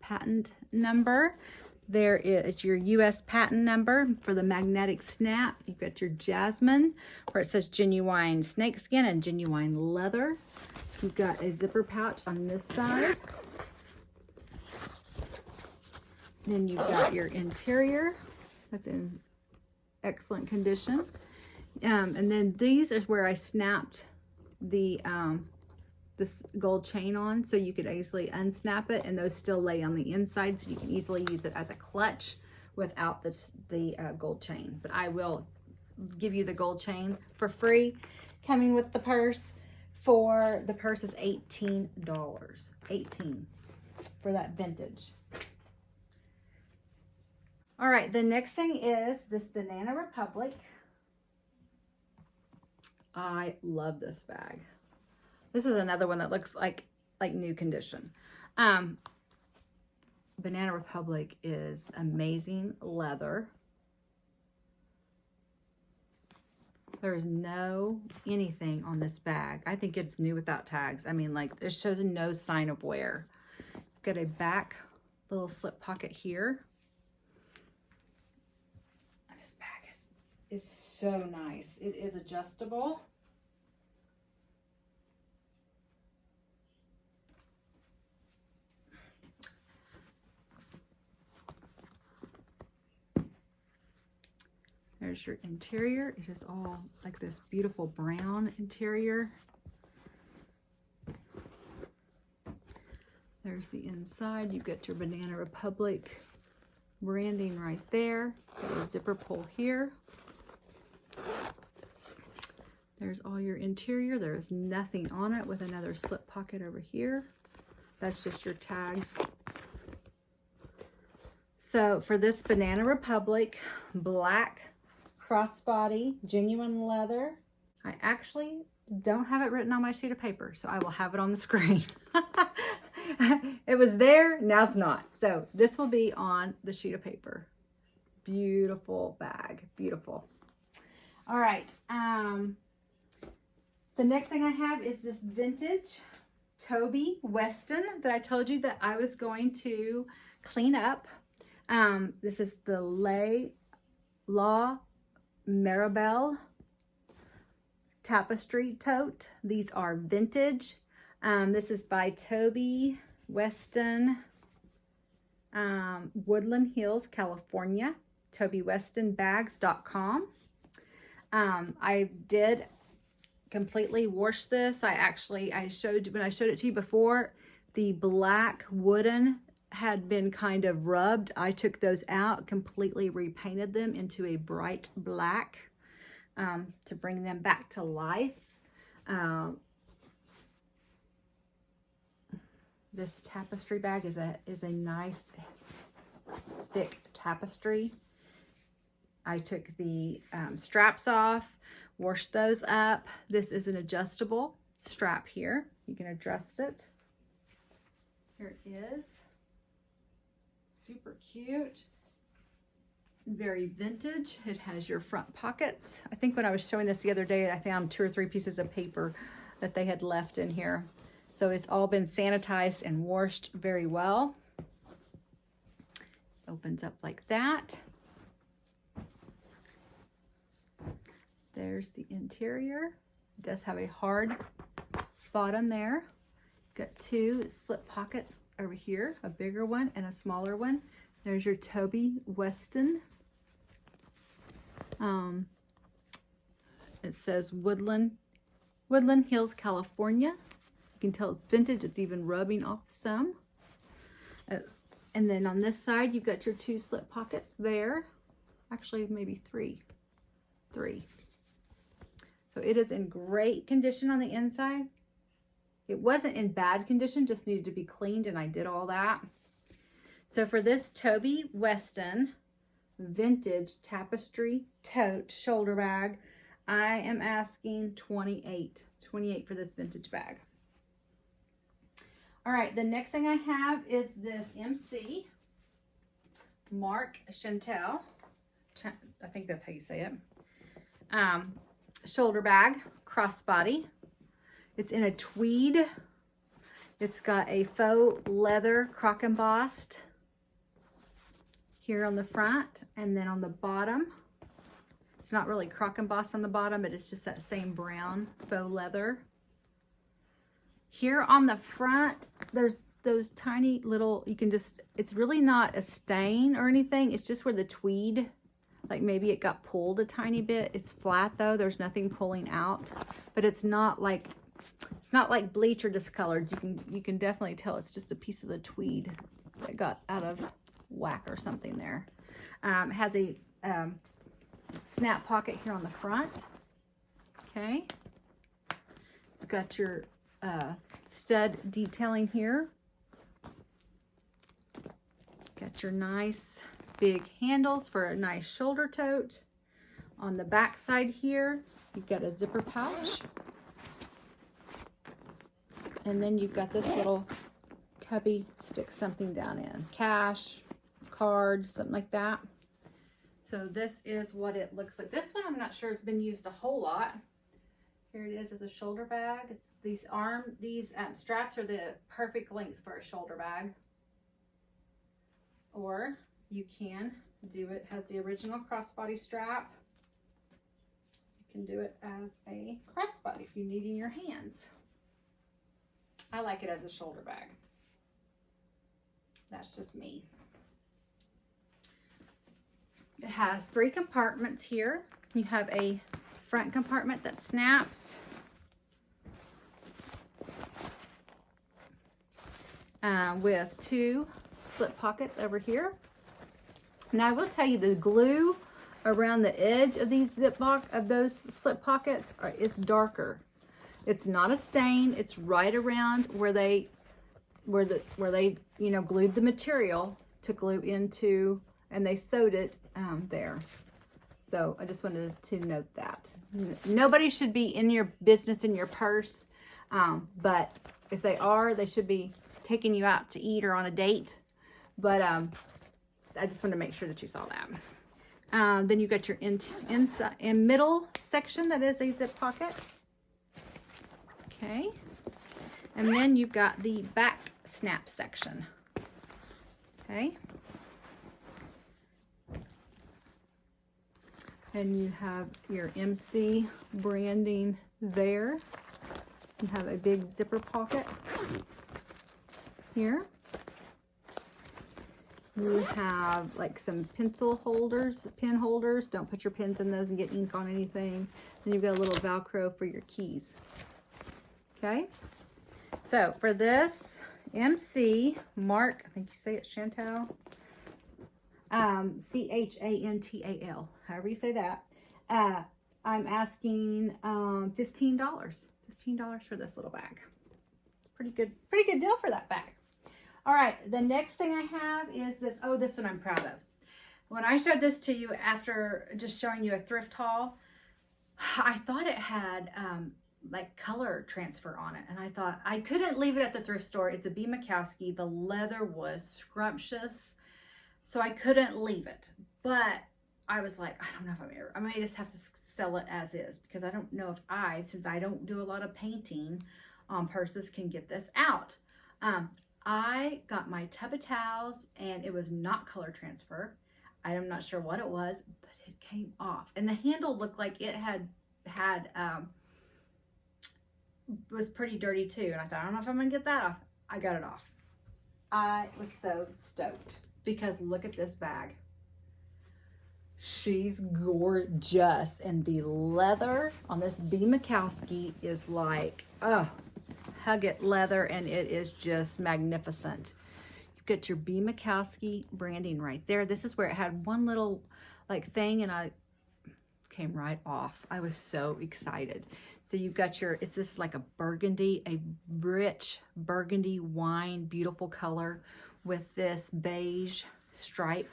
patent number. There is your U.S. patent number for the magnetic snap. You've got your jasmine where it says genuine snakeskin and genuine leather. You've got a zipper pouch on this side. Then you've got your interior. That's in excellent condition. And then these is where I snapped the this gold chain on, so you could easily unsnap it, and those still lay on the inside, so you can easily use it as a clutch without the gold chain. But I will give you the gold chain for free, coming with the purse for the purse is $18. $18 for that vintage. All right, the next thing is this Banana Republic. I love this bag. This is another one that looks like new condition. Banana Republic is amazing leather. There's no anything on this bag. I think it's new without tags. I mean, like, it shows no sign of wear. Got a back little slip pocket here. This bag is so nice. It is adjustable. There's your interior. It is all like this beautiful brown interior. There's the inside. You get your Banana Republic branding right there. Got a zipper pull here. There's all your interior. There is nothing on it with another slip pocket over here. That's just your tags. So for this Banana Republic black crossbody, genuine leather. I actually don't have it written on my sheet of paper, so I will have it on the screen. It was there, now it's not. So this will be on the sheet of paper. Beautiful bag, beautiful. All right, the next thing I have is this vintage Toby Weston that I told you that I was going to clean up. This is the La Marabelle tapestry tote. These are vintage. This is by Toby Weston, Woodland Hills, California. TobyWestonBags.com. I did completely wash this. When I showed it to you before, the black wooden had been kind of rubbed. I took those out, completely repainted them into a bright black to bring them back to life. This tapestry bag is a nice thick tapestry. I took the straps off, washed those up. This is an adjustable strap here. You can adjust it. Here it is. Super cute. Very vintage. It has your front pockets. I think when I was showing this the other day, I found 2 or 3 pieces of paper that they had left in here. So it's all been sanitized and washed very well. Opens up like that. There's the interior. It does have a hard bottom there. Got 2 slip pockets over here, a bigger one and a smaller one. There's your Toby Weston. It says Woodland Hills, California. You can tell it's vintage. It's even rubbing off some. And then on this side, you've got your 2 slip pockets there. Actually, maybe 3. 3. So it is in great condition on the inside. It wasn't in bad condition, just needed to be cleaned, and I did all that. So for this Toby Weston vintage tapestry tote shoulder bag, I am asking $28. $28 for this vintage bag. All right, the next thing I have is this MC Mark Chantel. I think that's how you say it. Shoulder bag, crossbody. It's in a tweed. It's got a faux leather croc embossed here on the front, and then on the bottom, it's not really croc embossed on the bottom, but it's just that same brown faux leather. Here on the front, there's those tiny little, it's really not a stain or anything. It's just where the tweed, like maybe it got pulled a tiny bit. It's flat though. There's nothing pulling out, but it's not like bleach or discolored. You can definitely tell it's just a piece of the tweed that got out of whack or something there. It has a snap pocket here on the front. Okay. It's got your stud detailing here. Got your nice big handles for a nice shoulder tote. On the back side here, you've got a zipper pouch. And then you've got this little cubby, stick something down in. Cash, card, something like that. So this is what it looks like. This one I'm not sure it's been used a whole lot. Here it is as a shoulder bag. It's these straps are the perfect length for a shoulder bag. Or you can do it as the original crossbody strap. You can do it as a crossbody if you need in your hands. I like it as a shoulder bag. That's just me. It has 3 compartments here. You have a front compartment that snaps. With 2 slip pockets over here. Now I will tell you, the glue around the edge of these those slip pockets is darker. It's not a stain. It's right around where they glued the material to glue into, and they sewed it there. So I just wanted to note that. Nobody should be in your business, in your purse, but if they are, they should be taking you out to eat or on a date. But I just wanted to make sure that you saw that. Then you got your inside and middle section that is a zip pocket. Okay, and then you've got the back snap section. Okay, and you have your MC branding there. You have a big zipper pocket here. You have like some pencil holders, pen holders. Don't put your pens in those and get ink on anything. Then you've got a little Velcro for your keys. Okay, so for this MC Mark, I think you say it Chantal, C-H-A-N-T-A-L, however you say that, I'm asking $15 for this little bag. Pretty good deal for that bag. All right, the next thing I have is this. Oh, this one I'm proud of. When I showed this to you after just showing you a thrift haul, I thought it had like color transfer on it, and I thought I couldn't leave it at the thrift store. It's a B. Makowsky. The leather was scrumptious, so I couldn't leave it. But I was like, I don't know if I may just have to sell it as is, because I don't know if since I don't do a lot of painting on purses, can get this out. I got my tub of towels, and it was not color transfer. I'm not sure what it was, but it came off, and the handle looked like it was pretty dirty too. And I thought, I don't know if I'm gonna get that off. I got it off. I was so stoked, because look at this bag. She's gorgeous, and the leather on this B. Makowsky is like, oh, hug it leather, and it is just magnificent. You've got your B. Makowsky branding right there. This is where it had one little like thing, and I came right off. I was so excited. So you've got this is like a burgundy, a rich burgundy wine, beautiful color with this beige stripe.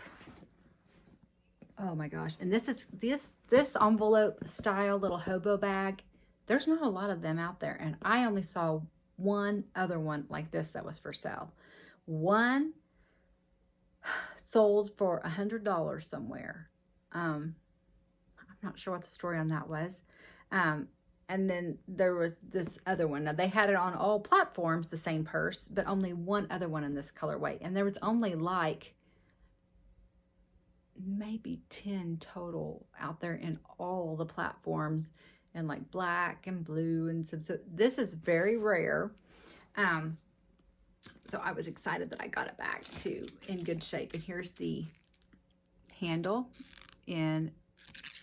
Oh my gosh. And this is this envelope style little hobo bag. There's not a lot of them out there, and I only saw one other one like this that was for sale. One sold for $100 somewhere. I'm not sure what the story on that was. And then there was this other one. Now, they had it on all platforms, the same purse, but only one other one in this colorway. And there was only like maybe 10 total out there in all the platforms, and like black and blue and some. So this is very rare. So I was excited that I got it back too in good shape. And here's the handle in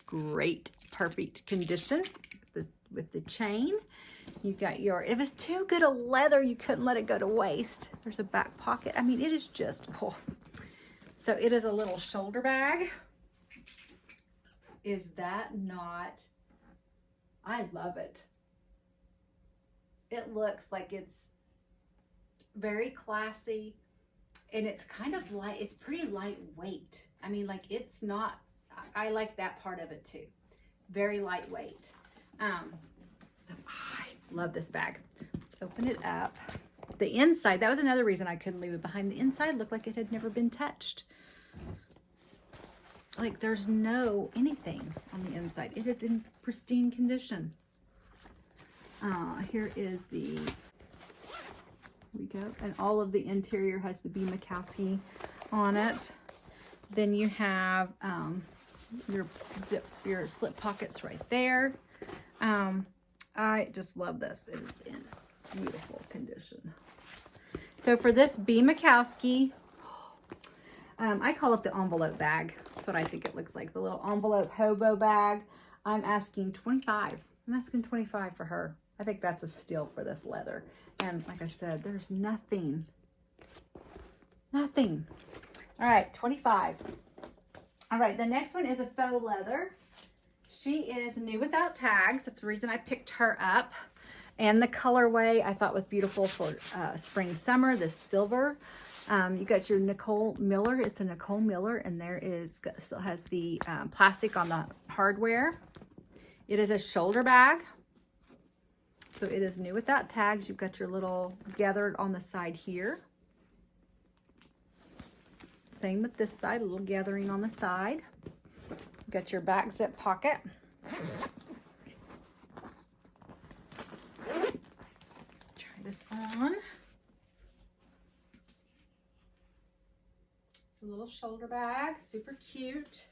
great, perfect condition with the chain. You've got your, if it's too good a leather, you couldn't let it go to waste. There's a back pocket. I mean, it is just, oh. So it is a little shoulder bag. Is that not, I love it. it looks like it's very classy, and it's kind of light. It's pretty lightweight. I mean, like, it's not, I like that part of it too. Very lightweight. So I love this bag. Let's open it up. The inside, that was another reason I couldn't leave it behind. The inside looked like it had never been touched. Like, there's no anything on the inside. It is in pristine condition. Here is the, here we go. And all of the interior has the Makowsky on it. Then you have your slip pockets right there. I just love this. It is in beautiful condition. So for this Makowsky, I call it the envelope bag. That's what I think it looks like. The little envelope hobo bag. I'm asking 25. I'm asking 25 for her. I think that's a steal for this leather. And like I said, there's nothing. Nothing. All right, 25. All right, the next one is a faux leather. She is new without tags. That's the reason I picked her up. And the colorway I thought was beautiful for spring, summer, this silver. You got your Nicole Miller. It's a Nicole Miller, and there is, still has the plastic on the hardware. It is a shoulder bag. So it is new without tags. You've got your little gathered on the side here. Same with this side, a little gathering on the side. You've got your back zip pocket. Try this on. It's a little shoulder bag, super cute.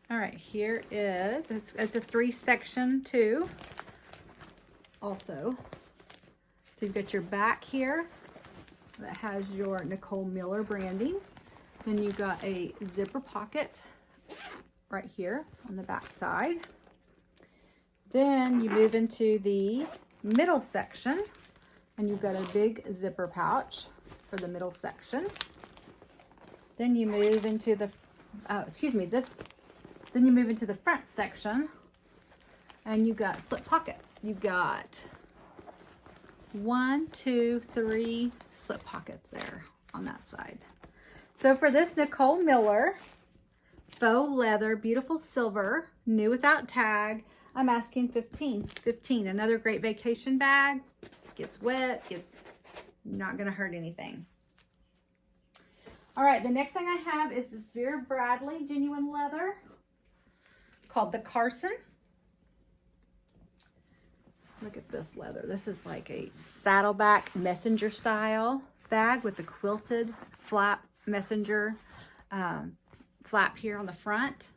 All right, here is, it's a 3-section too, also. So you've got your back here that has your Nicole Miller branding. Then you've got a zipper pocket right here on the back side. Then you move into the middle section, and you've got a big zipper pouch for the middle section. Then you move into the, then you move into the front section, and you've got slip pockets. You've got 1, 2, 3 slip pockets there on that side. So for this Nicole Miller faux leather, beautiful silver, new without tag, I'm asking 15. 15, another great vacation bag. Gets wet, it's not gonna hurt anything. All right, the next thing I have is this Vera Bradley genuine leather called the Carson. Look at this leather. This is like a saddleback messenger style bag with a quilted flap messenger flap here on the front.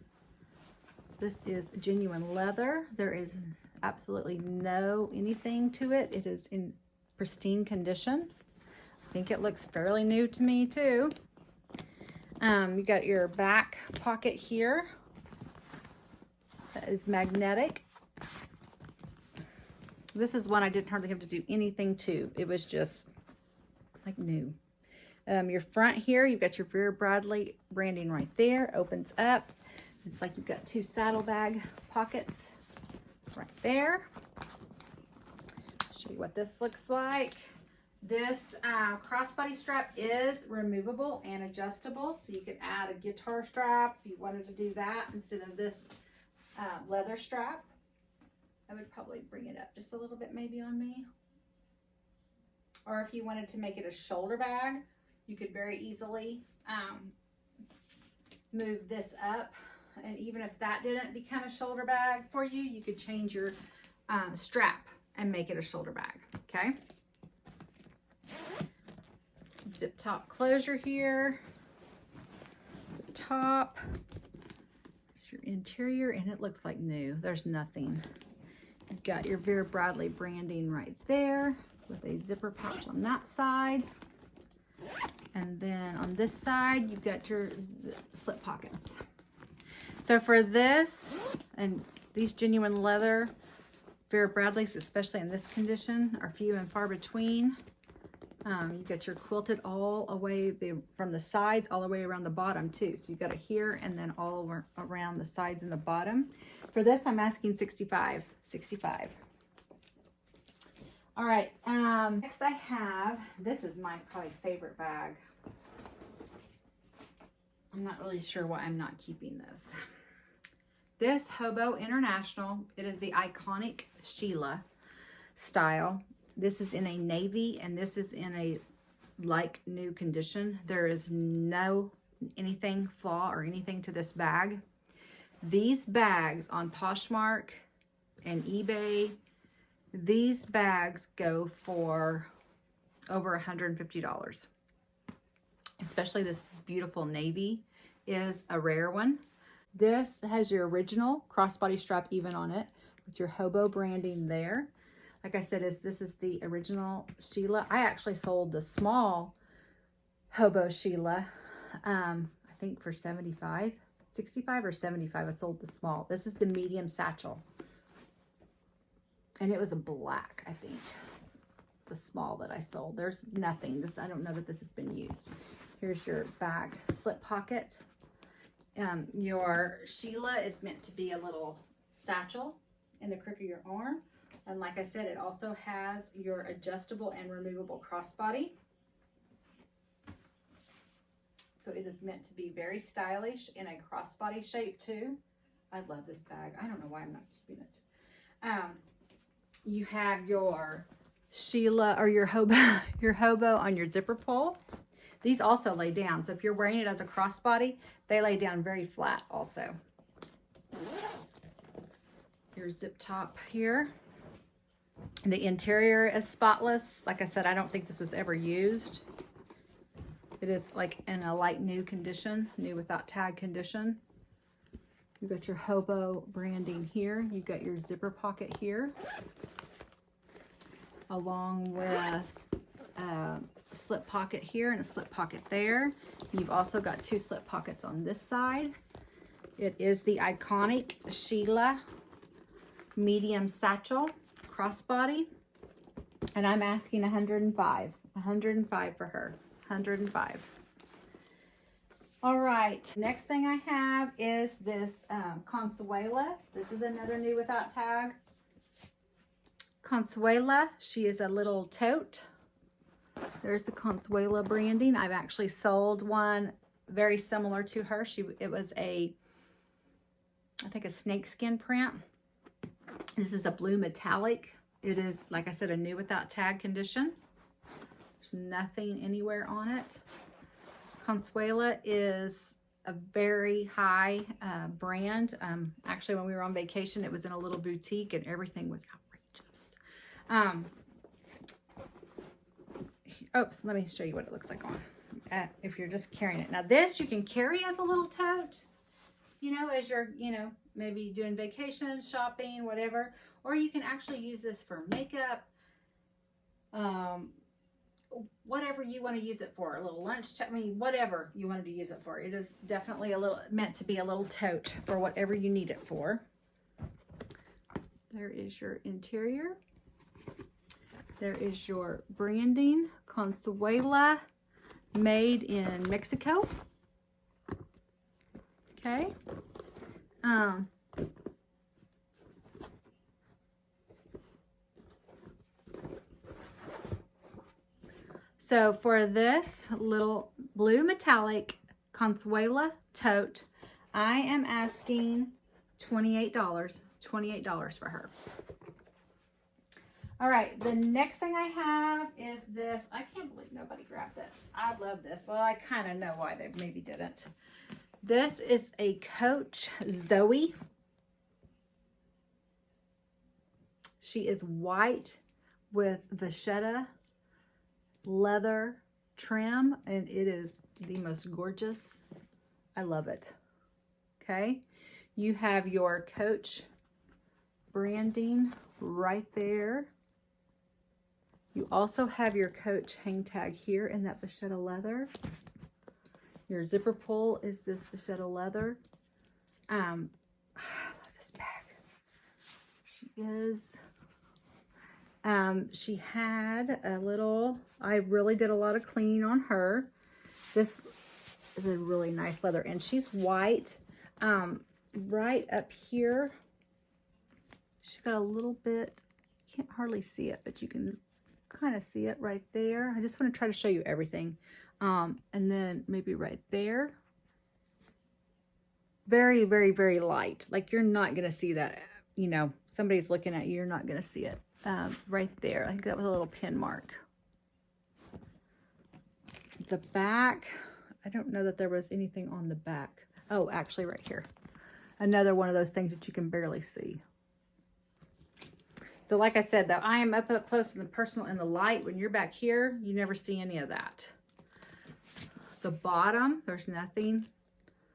This is genuine leather. There is absolutely no anything to it. It is in pristine condition. I think it looks fairly new to me too. You got your back pocket here. That is magnetic. This is one I didn't hardly have to do anything to. It was just like new. Your front here, you've got your Vera Bradley branding right there. Opens up. It's like you've got 2 saddlebag pockets right there. Show you what this looks like. This crossbody strap is removable and adjustable, so you could add a guitar strap if you wanted to do that instead of this leather strap. I would probably bring it up just a little bit maybe on me. Or if you wanted to make it a shoulder bag, you could very easily move this up. And even if that didn't become a shoulder bag for you, you could change your strap and make it a shoulder bag, okay? Zip top closure here. The top. It's your interior, and it looks like new. There's nothing. You've got your Vera Bradley branding right there with a zipper pouch on that side. And then on this side, you've got your slip pockets. So for this, and these genuine leather Vera Bradleys, especially in this condition, are few and far between. You got your quilted all the way from the sides all the way around the bottom too. So you got it here and then all around the sides and the bottom. For this, I'm asking $65. All right. Next I have, this is my probably favorite bag. I'm not really sure why I'm not keeping this. This Hobo International, it is the iconic Sheila style. This is in a navy and this is in a like new condition. There is no anything flaw or anything to this bag. These bags on Poshmark and eBay, these bags go for over $150. Especially this beautiful navy is a rare one. This has your original crossbody strap even on it with your Hobo branding there. Like I said, this is the original Sheila. I actually sold the small Hobo Sheila, I think for 65 or 75. I sold the small. This is the medium satchel. And it was a black, I think, the small that I sold. There's nothing. I don't know that this has been used. Here's your back slip pocket. Your Sheila is meant to be a little satchel in the crook of your arm. And like I said, it also has your adjustable and removable crossbody. So it is meant to be very stylish in a crossbody shape too. I love this bag. I don't know why I'm not keeping it. You have your Sheila or your Hobo on your zipper pull. These also lay down. So if you're wearing it as a crossbody, they lay down very flat also. Your zip top here. The interior is spotless. Like I said, I don't think this was ever used. It is like in a light new condition, new without tag condition. You've got your Hobo branding here. You've got your zipper pocket here, along with a slip pocket here and a slip pocket there. You've also got two slip pockets on this side. It is the iconic Sheila medium satchel crossbody, and I'm asking $105 for her. $105. All right, next thing I have is this Consuela. This is another new without tag. Consuela, she is a little tote. There's the Consuela branding. I've actually sold one very similar to her. It was I think a snakeskin print. This is a blue metallic. It is, like I said, a new without tag condition. There's nothing anywhere on it. Consuela is a very high brand. Actually, when we were on vacation, it was in a little boutique and everything was outrageous. Oops, let me show you what it looks like on. If you're just carrying it. Now this you can carry as a little tote, you know, as you're, maybe doing vacation, shopping, whatever. Or you can actually use this for makeup, whatever you want to use it for, a little lunch, whatever you wanted to use it for. It is definitely meant to be a little tote for whatever you need it for. There is your interior. There is your branding, Consuela, made in Mexico. Okay. So for this little blue metallic Consuela tote, I am asking $28. $28 for her. All right, the next thing I have is this. I can't believe nobody grabbed this. I love this. Well, I kind of know why they maybe didn't. This is a Coach Zoe. She is white with vachetta leather trim, and it is the most gorgeous. I love it. Okay, you have your Coach branding right there. You also have your Coach hang tag here in that vachetta leather. Your zipper pull is this vachetta leather. I love this bag. She is She had a little, I really did a lot of cleaning on her. This is a really nice leather, and she's white. Right up here, she's got a little bit, can't hardly see it, but you can kind of see it right there. I just want to try to show you everything. And then maybe right there. Very, very, very light. Like you're not going to see that, you know, somebody's looking at you, you're not going to see it. Right there. I think that was a little pin mark. The back, I don't know that there was anything on the back. Oh, actually right here. Another one of those things that you can barely see. So like I said, though, I am up close and personal in the light. When you're back here, you never see any of that. The bottom, there's nothing.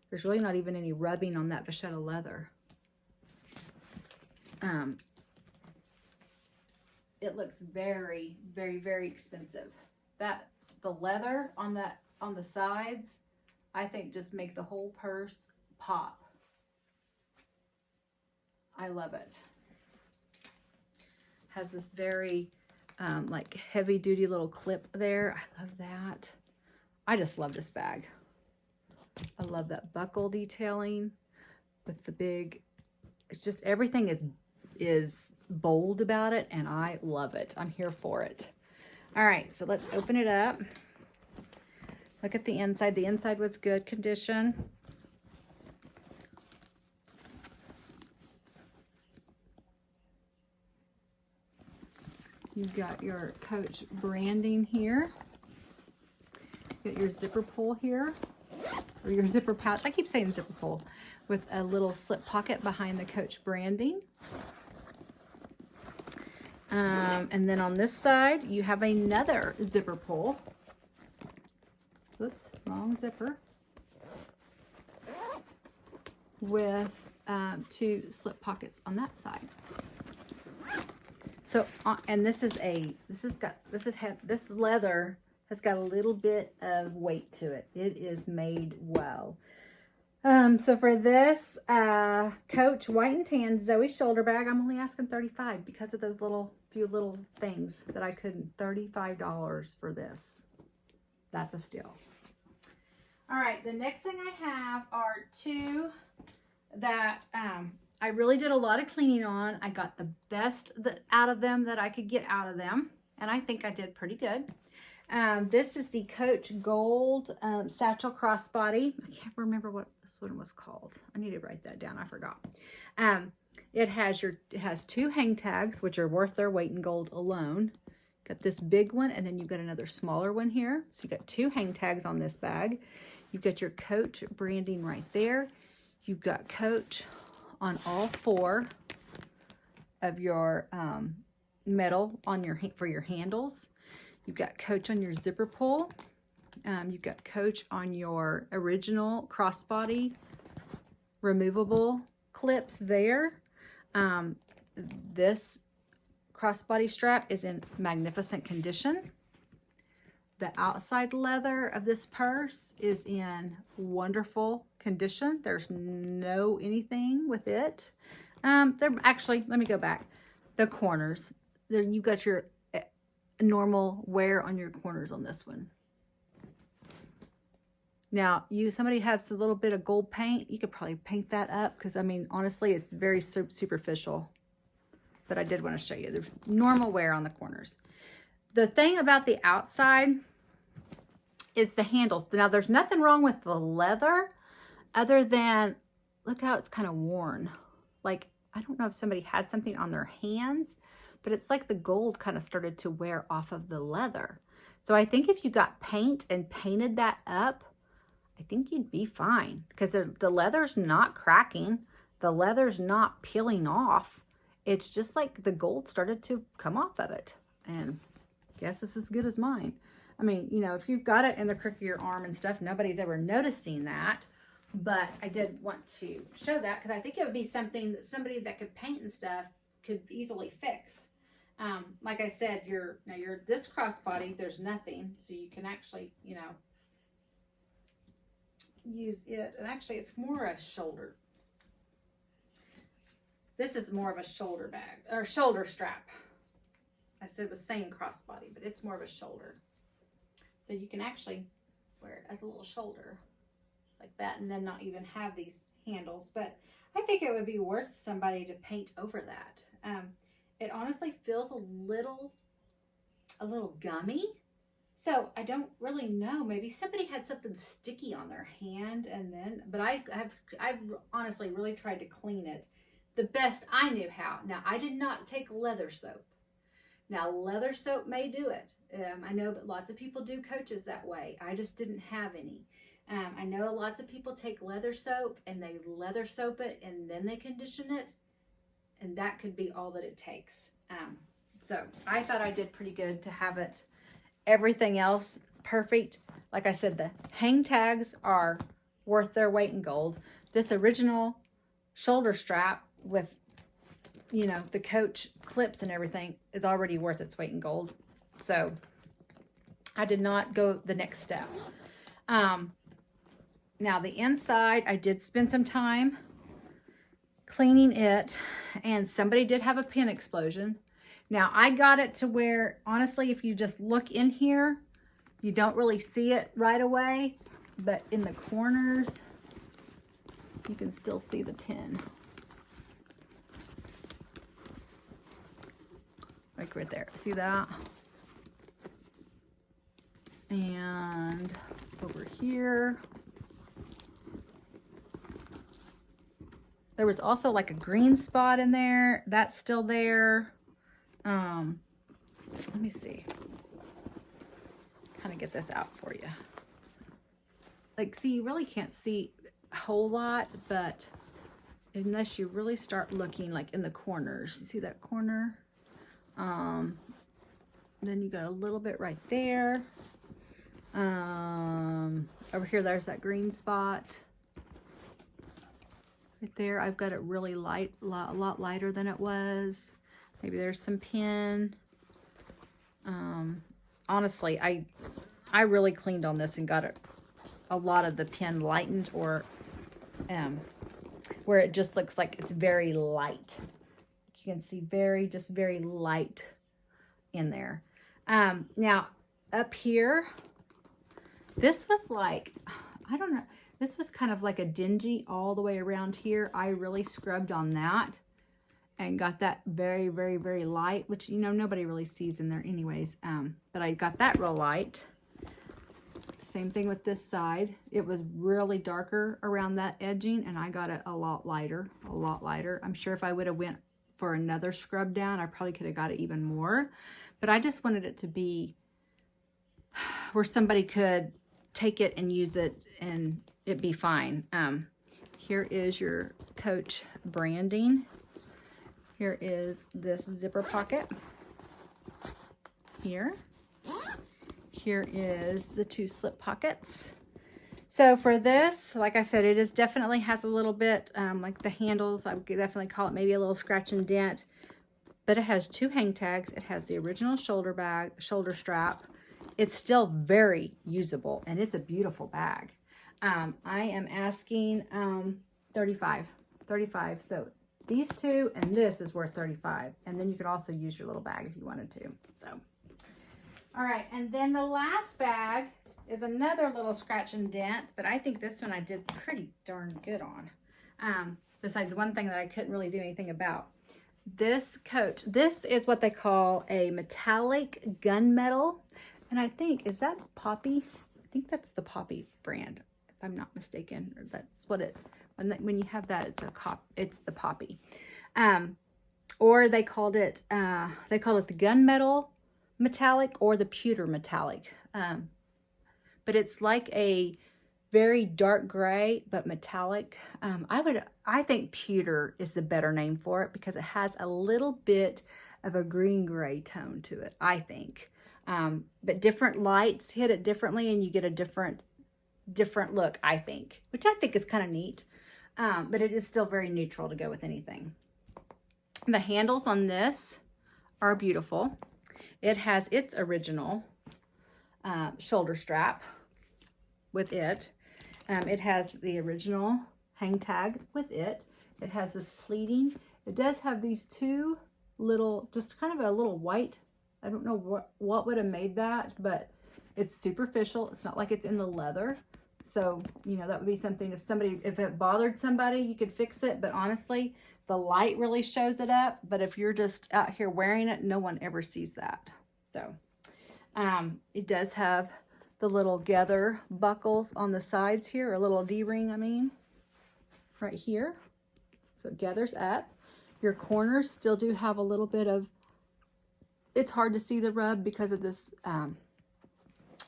There's really not even any rubbing on that vachetta leather. It looks very, very, very expensive. The leather on the sides, I think just make the whole purse pop. I love it. Has this very like heavy duty little clip there. I love that. I just love this bag. I love that buckle detailing with the big, it's just everything is bold about it, and I love it. I'm here for it. All right, so let's open it up. Look at the inside. The inside was good condition. You've got your Coach branding here. You got your zipper pull here, or your zipper pouch. I keep saying zipper pull, with a little slip pocket behind the Coach branding. And then on this side, you have another zipper pull. Oops, wrong zipper. With 2 slip pockets on that side. So, and this leather has got a little bit of weight to it. It is made well. So for this Coach white and tan Zoe shoulder bag, I'm only asking $35 because of those few little things that I couldn't. $35 for this. That's a steal. All right, the next thing I have are 2 that I really did a lot of cleaning on. I got the best out of them that I could get out of them, and I think I did pretty good. This is the Coach Gold Satchel Crossbody. I can't remember what this one was called. I need to write that down. I forgot. It has 2 hang tags, which are worth their weight in gold alone. Got this big one, and then you've got another smaller one here. So you got 2 hang tags on this bag. You've got your Coach branding right there. You've got Coach on all 4 of your metal on for your handles. You've got Coach on your zipper pull. You've got Coach on your original crossbody removable clips there. This crossbody strap is in magnificent condition. The outside leather of this purse is in wonderful condition. There's no anything with it. Actually, let me go back. The corners. There you've got your normal wear on your corners on this one. Now, somebody has a little bit of gold paint, you could probably paint that up, because I mean, honestly, it's very superficial. But I did want to show you. There's normal wear on the corners. The thing about the outside is the handles. Now, there's nothing wrong with the leather other than, look how it's kind of worn. Like, I don't know if somebody had something on their hands, but it's like the gold kind of started to wear off of the leather. So I think if you got paint and painted that up, I think you'd be fine, because the leather's not cracking. The leather's not peeling off. It's just like the gold started to come off of it. And I guess it's as good as mine. I mean, you know, if you've got it in the crook of your arm and stuff, nobody's ever noticing that. But I did want to show that because I think it would be something that somebody that could paint and stuff could easily fix. Like I said, this crossbody, there's nothing. So you can actually, you know, use it. And actually, it's more a shoulder. This is more of a shoulder bag or shoulder strap. I said it was saying crossbody, but it's more of a shoulder. So you can actually wear it as a little shoulder like that and then not even have these handles. But I think it would be worth somebody to paint over that. It honestly feels a little gummy. So I don't really know. Maybe somebody had something sticky on their hand and then, but I've honestly really tried to clean it the best I knew how. Now, I did not take leather soap. Now, leather soap may do it. I know that lots of people do coaches that way. I just didn't have any. I know lots of people take leather soap and they leather soap it and then they condition it. And that could be all that it takes. So I thought I did pretty good to have it. Everything else perfect. Like I said, the hang tags are worth their weight in gold. This original shoulder strap with, you know, the Coach clips and everything is already worth its weight in gold. So I did not go the next step. Now the inside, I did spend some time cleaning it, and somebody did have a pin explosion. Now I got it to where, honestly, if you just look in here, you don't really see it right away, but in the corners, you can still see the pin. Like right there, see that? And over here, there was also like a green spot in there. That's still there. Let me see. Kind of get this out for you. Like, see, you really can't see a whole lot, but unless you really start looking like in the corners, you see that corner? Then you got a little bit right there. Over here, there's that green spot. Right there, I've got it really light, a lot lighter than it was. Maybe there's some pin. Honestly, I really cleaned on this and got it, a lot of the pin lightened, or where it just looks like it's very light. You can see just very light in there. Now up here, this was like, I don't know, this was kind of like a dingy all the way around here. I really scrubbed on that and got that very, very, very light, which, you know, nobody really sees in there anyways. But I got that real light. Same thing with this side. It was really darker around that edging, and I got it a lot lighter, a lot lighter. I'm sure if I would have went for another scrub down, I probably could have got it even more. But I just wanted it to be where somebody could take it and use it and it'd be fine. Here is your Coach branding. Here is this zipper pocket. Here is the 2 slip pockets. So for this, like I said, it is definitely has a little bit, like the handles, I would definitely call it maybe a little scratch and dent, but it has 2 hang tags. It has the original shoulder strap. It's still very usable, and it's a beautiful bag. I am asking $35. So these 2 and this is worth $35. And then you could also use your little bag if you wanted to. So, all right. And then the last bag is another little scratch and dent, but I think this one I did pretty darn good on. Besides one thing that I couldn't really do anything about. This Coach, this is what they call a metallic gunmetal. And I think, is that Poppy? I think that's the Poppy brand, if I'm not mistaken. Or that's what it, when you have that, it's the Poppy. Or they called it the gunmetal metallic or the pewter metallic. But it's like a very dark gray, but metallic. I think pewter is the better name for it because it has a little bit of a green gray tone to it, I think. But different lights hit it differently and you get a different look, I think, which I think is kind of neat. But it is still very neutral to go with anything. The handles on this are beautiful. It has its original shoulder strap with it. It has the original hang tag with it. It has this pleating. It does have these 2 little, just kind of a little white I don't know what would have made that, but it's superficial. It's not like it's in the leather. So, you know, that would be something if it bothered somebody, you could fix it. But honestly, the light really shows it up. But if you're just out here wearing it, no one ever sees that. So, it does have the little gather buckles on the sides here, or little D-ring, I mean, right here. So it gathers up. Your corners still do have a little bit of, it's hard to see the rub because of this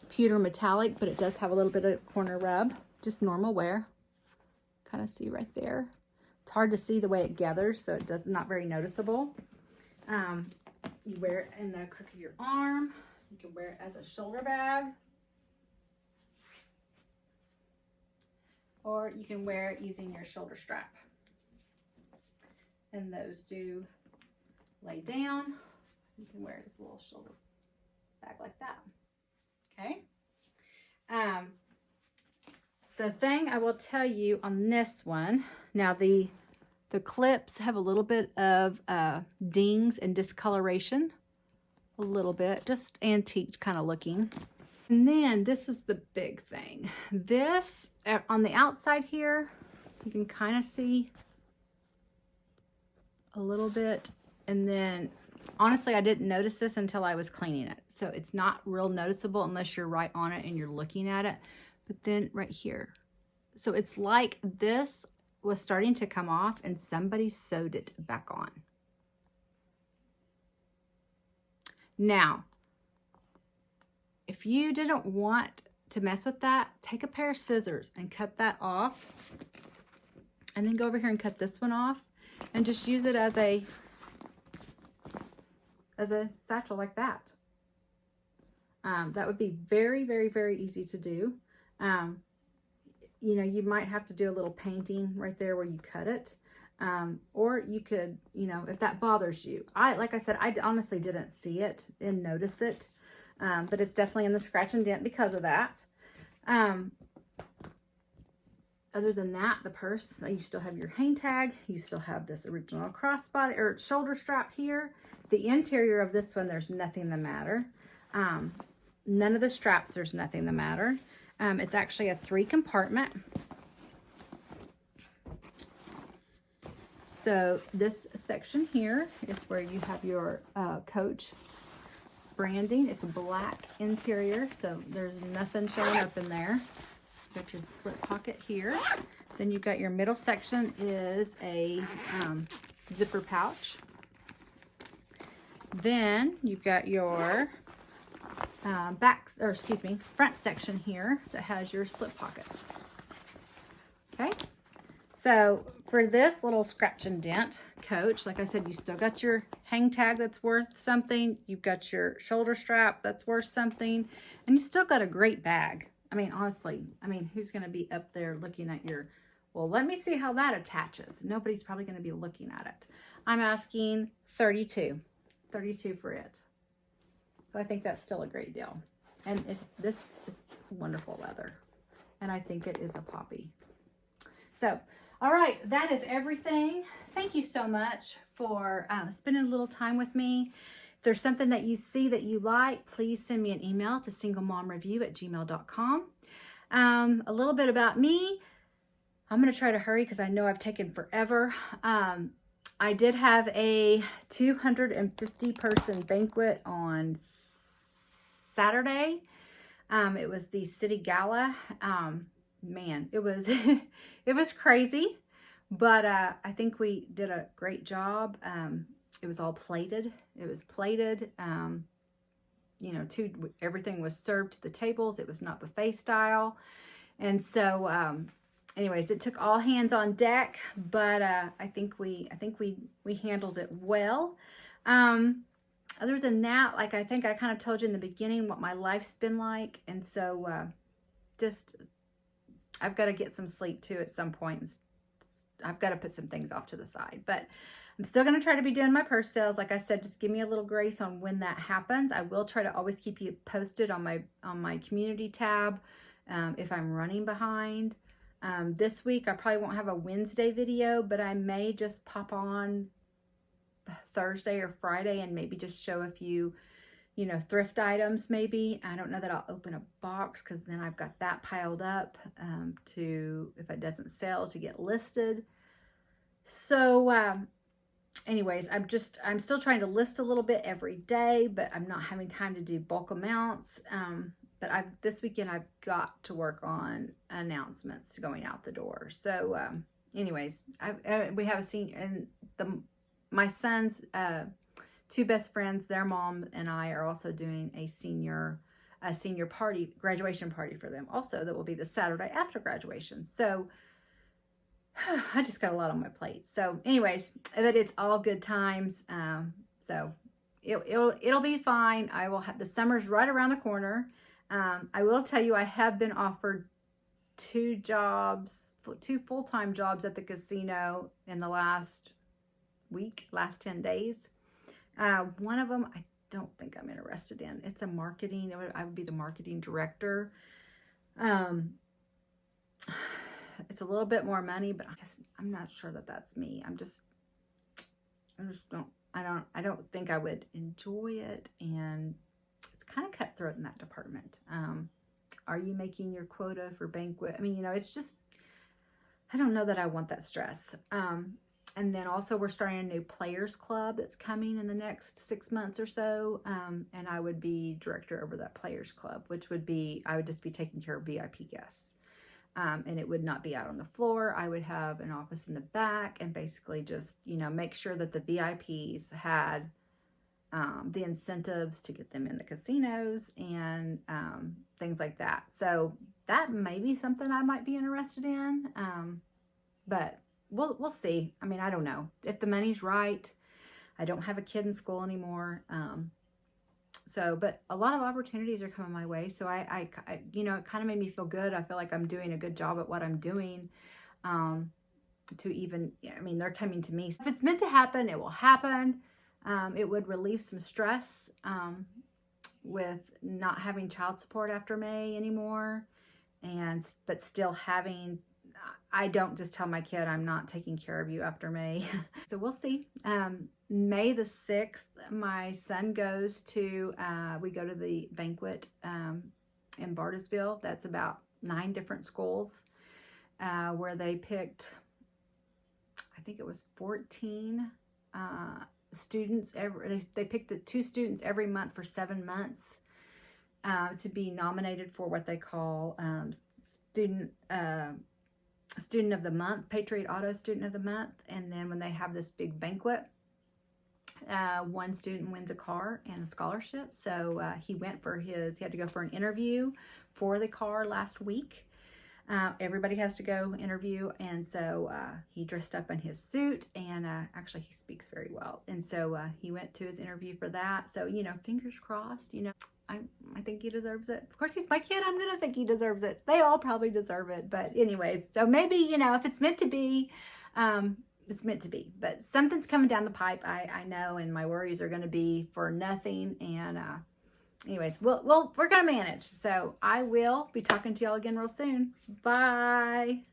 pewter metallic, but it does have a little bit of corner rub, just normal wear. Kind of see right there. It's hard to see the way it gathers, so it does not very noticeable. You wear it in the crook of your arm. You can wear it as a shoulder bag, or you can wear it using your shoulder strap. And those do lay down. You can wear it as a little shoulder bag like that. Okay. The thing I will tell you on this one, now the clips have a little bit of dings and discoloration, a little bit, just antique kind of looking. And then this is the big thing. This, on the outside here, you can kind of see a little bit. And then, honestly, I didn't notice this until I was cleaning it. So it's not real noticeable unless you're right on it and you're looking at it. But then right here. So it's like this was starting to come off and somebody sewed it back on. Now, if you didn't want to mess with that, take a pair of scissors and cut that off. And then go over here and cut this one off and just use it as a satchel like that. That would be very, very, very easy to do. You know, you might have to do a little painting right there where you cut it. Or you could, you know, if that bothers you. Like I said, I honestly didn't see it and notice it. But it's definitely in the scratch and dent because of that. Other than that, the purse, you still have your hang tag. You still have this original crossbody or shoulder strap here. The interior of this one, there's nothing the matter. None of the straps, there's nothing the matter. It's actually a 3-compartment. So this section here is where you have your Coach branding. It's a black interior, so there's nothing showing up in there. You got your slip pocket here. Then you've got your middle section is a zipper pouch. Then you've got your front section here that has your slip pockets. Okay, so for this little scratch and dent Coach, like I said, you still got your hang tag that's worth something. You've got your shoulder strap that's worth something, and you still got a great bag. I mean, honestly, who's going to be up there looking at your, well, let me see how that attaches. Nobody's probably going to be looking at it. I'm asking $32 for it. So I think that's still a great deal. And this is wonderful leather. And I think it is a poppy. So, all right, that is everything. Thank you so much for spending a little time with me. If there's something that you see that you like, please send me an email to singlemomreview@gmail.com. A little bit about me. I'm going to try to hurry because I know I've taken forever. I did have a 250-person banquet on Saturday. It was the city gala. Man, it was it was crazy, but I think we did a great job. It was all plated. It was plated. You know, everything was served to the tables. It was not buffet style, and so anyways, it took all hands on deck. But I think we handled it well. Other than that, like I think I kind of told you in the beginning what my life's been like, and so just I've got to get some sleep too at some point. I've got to put some things off to the side, but I'm still going to try to be doing my purse sales. Like I said, just give me a little grace on when that happens. I will try to always keep you posted on my community tab if I'm running behind. This week I probably won't have a Wednesday video, but I may just pop on Thursday or Friday and maybe just show a few you know, thrift items maybe. I don't know that I'll open a box because then I've got that piled up to, if it doesn't sell, to get listed. So anyways, I'm still trying to list a little bit every day, but I'm not having time to do bulk amounts. But this weekend I've got to work on announcements going out the door. So anyways, we have a senior, and my son's two best friends, their mom and I are also doing a senior party, graduation party for them also, that will be the Saturday after graduation. So I just got a lot on my plate. So anyways, but it's all good times. So it'll be fine. I will have, the summer's right around the corner. I will tell you, I have been offered two full-time jobs at the casino in the last 10 days. One of them I don't think I'm interested in. It's a marketing, I would be the marketing director. It's a little bit more money, but I'm not sure that that's me. I don't think I would enjoy it, and it's kind of cutthroat in that department. Are you making your quota for banquet? I mean, you know, it's just, I don't know that I want that stress. And then also we're starting a new players club that's coming in the next 6 months or so. And I would be director over that players club, which would be, I would just be taking care of VIP guests. And it would not be out on the floor. I would have an office in the back and basically just, you know, make sure that the VIPs had the incentives to get them in the casinos and things like that. So that may be something I might be interested in. But we'll see. I mean, I don't know. If the money's right, I don't have a kid in school anymore. But a lot of opportunities are coming my way. So I you know, it kind of made me feel good. I feel like I'm doing a good job at what I'm doing. To even, I mean, they're coming to me. If it's meant to happen, it will happen. It would relieve some stress with not having child support after May anymore. But still having, I don't just tell my kid I'm not taking care of you after May. So we'll see. May the 6th, my son goes to, we go to the banquet in Bartlesville. That's about 9 different schools where they picked, I think it was 14 students. They picked 2 students every month for 7 months to be nominated for what they call student of the month, Patriot Auto Student of the Month. And then when they have this big banquet, one student wins a car and a scholarship. So he had to go for an interview for the car last week. Everybody has to go interview. And so he dressed up in his suit, and actually he speaks very well. And so he went to his interview for that. So, you know, fingers crossed, you know, I think he deserves it. Of course, he's my kid. I'm going to think he deserves it. They all probably deserve it. But anyways, so maybe, you know, if it's meant to be, it's meant to be. But something's coming down the pipe, I know, and my worries are going to be for nothing. And anyways, we're going to manage. So I will be talking to y'all again real soon. Bye.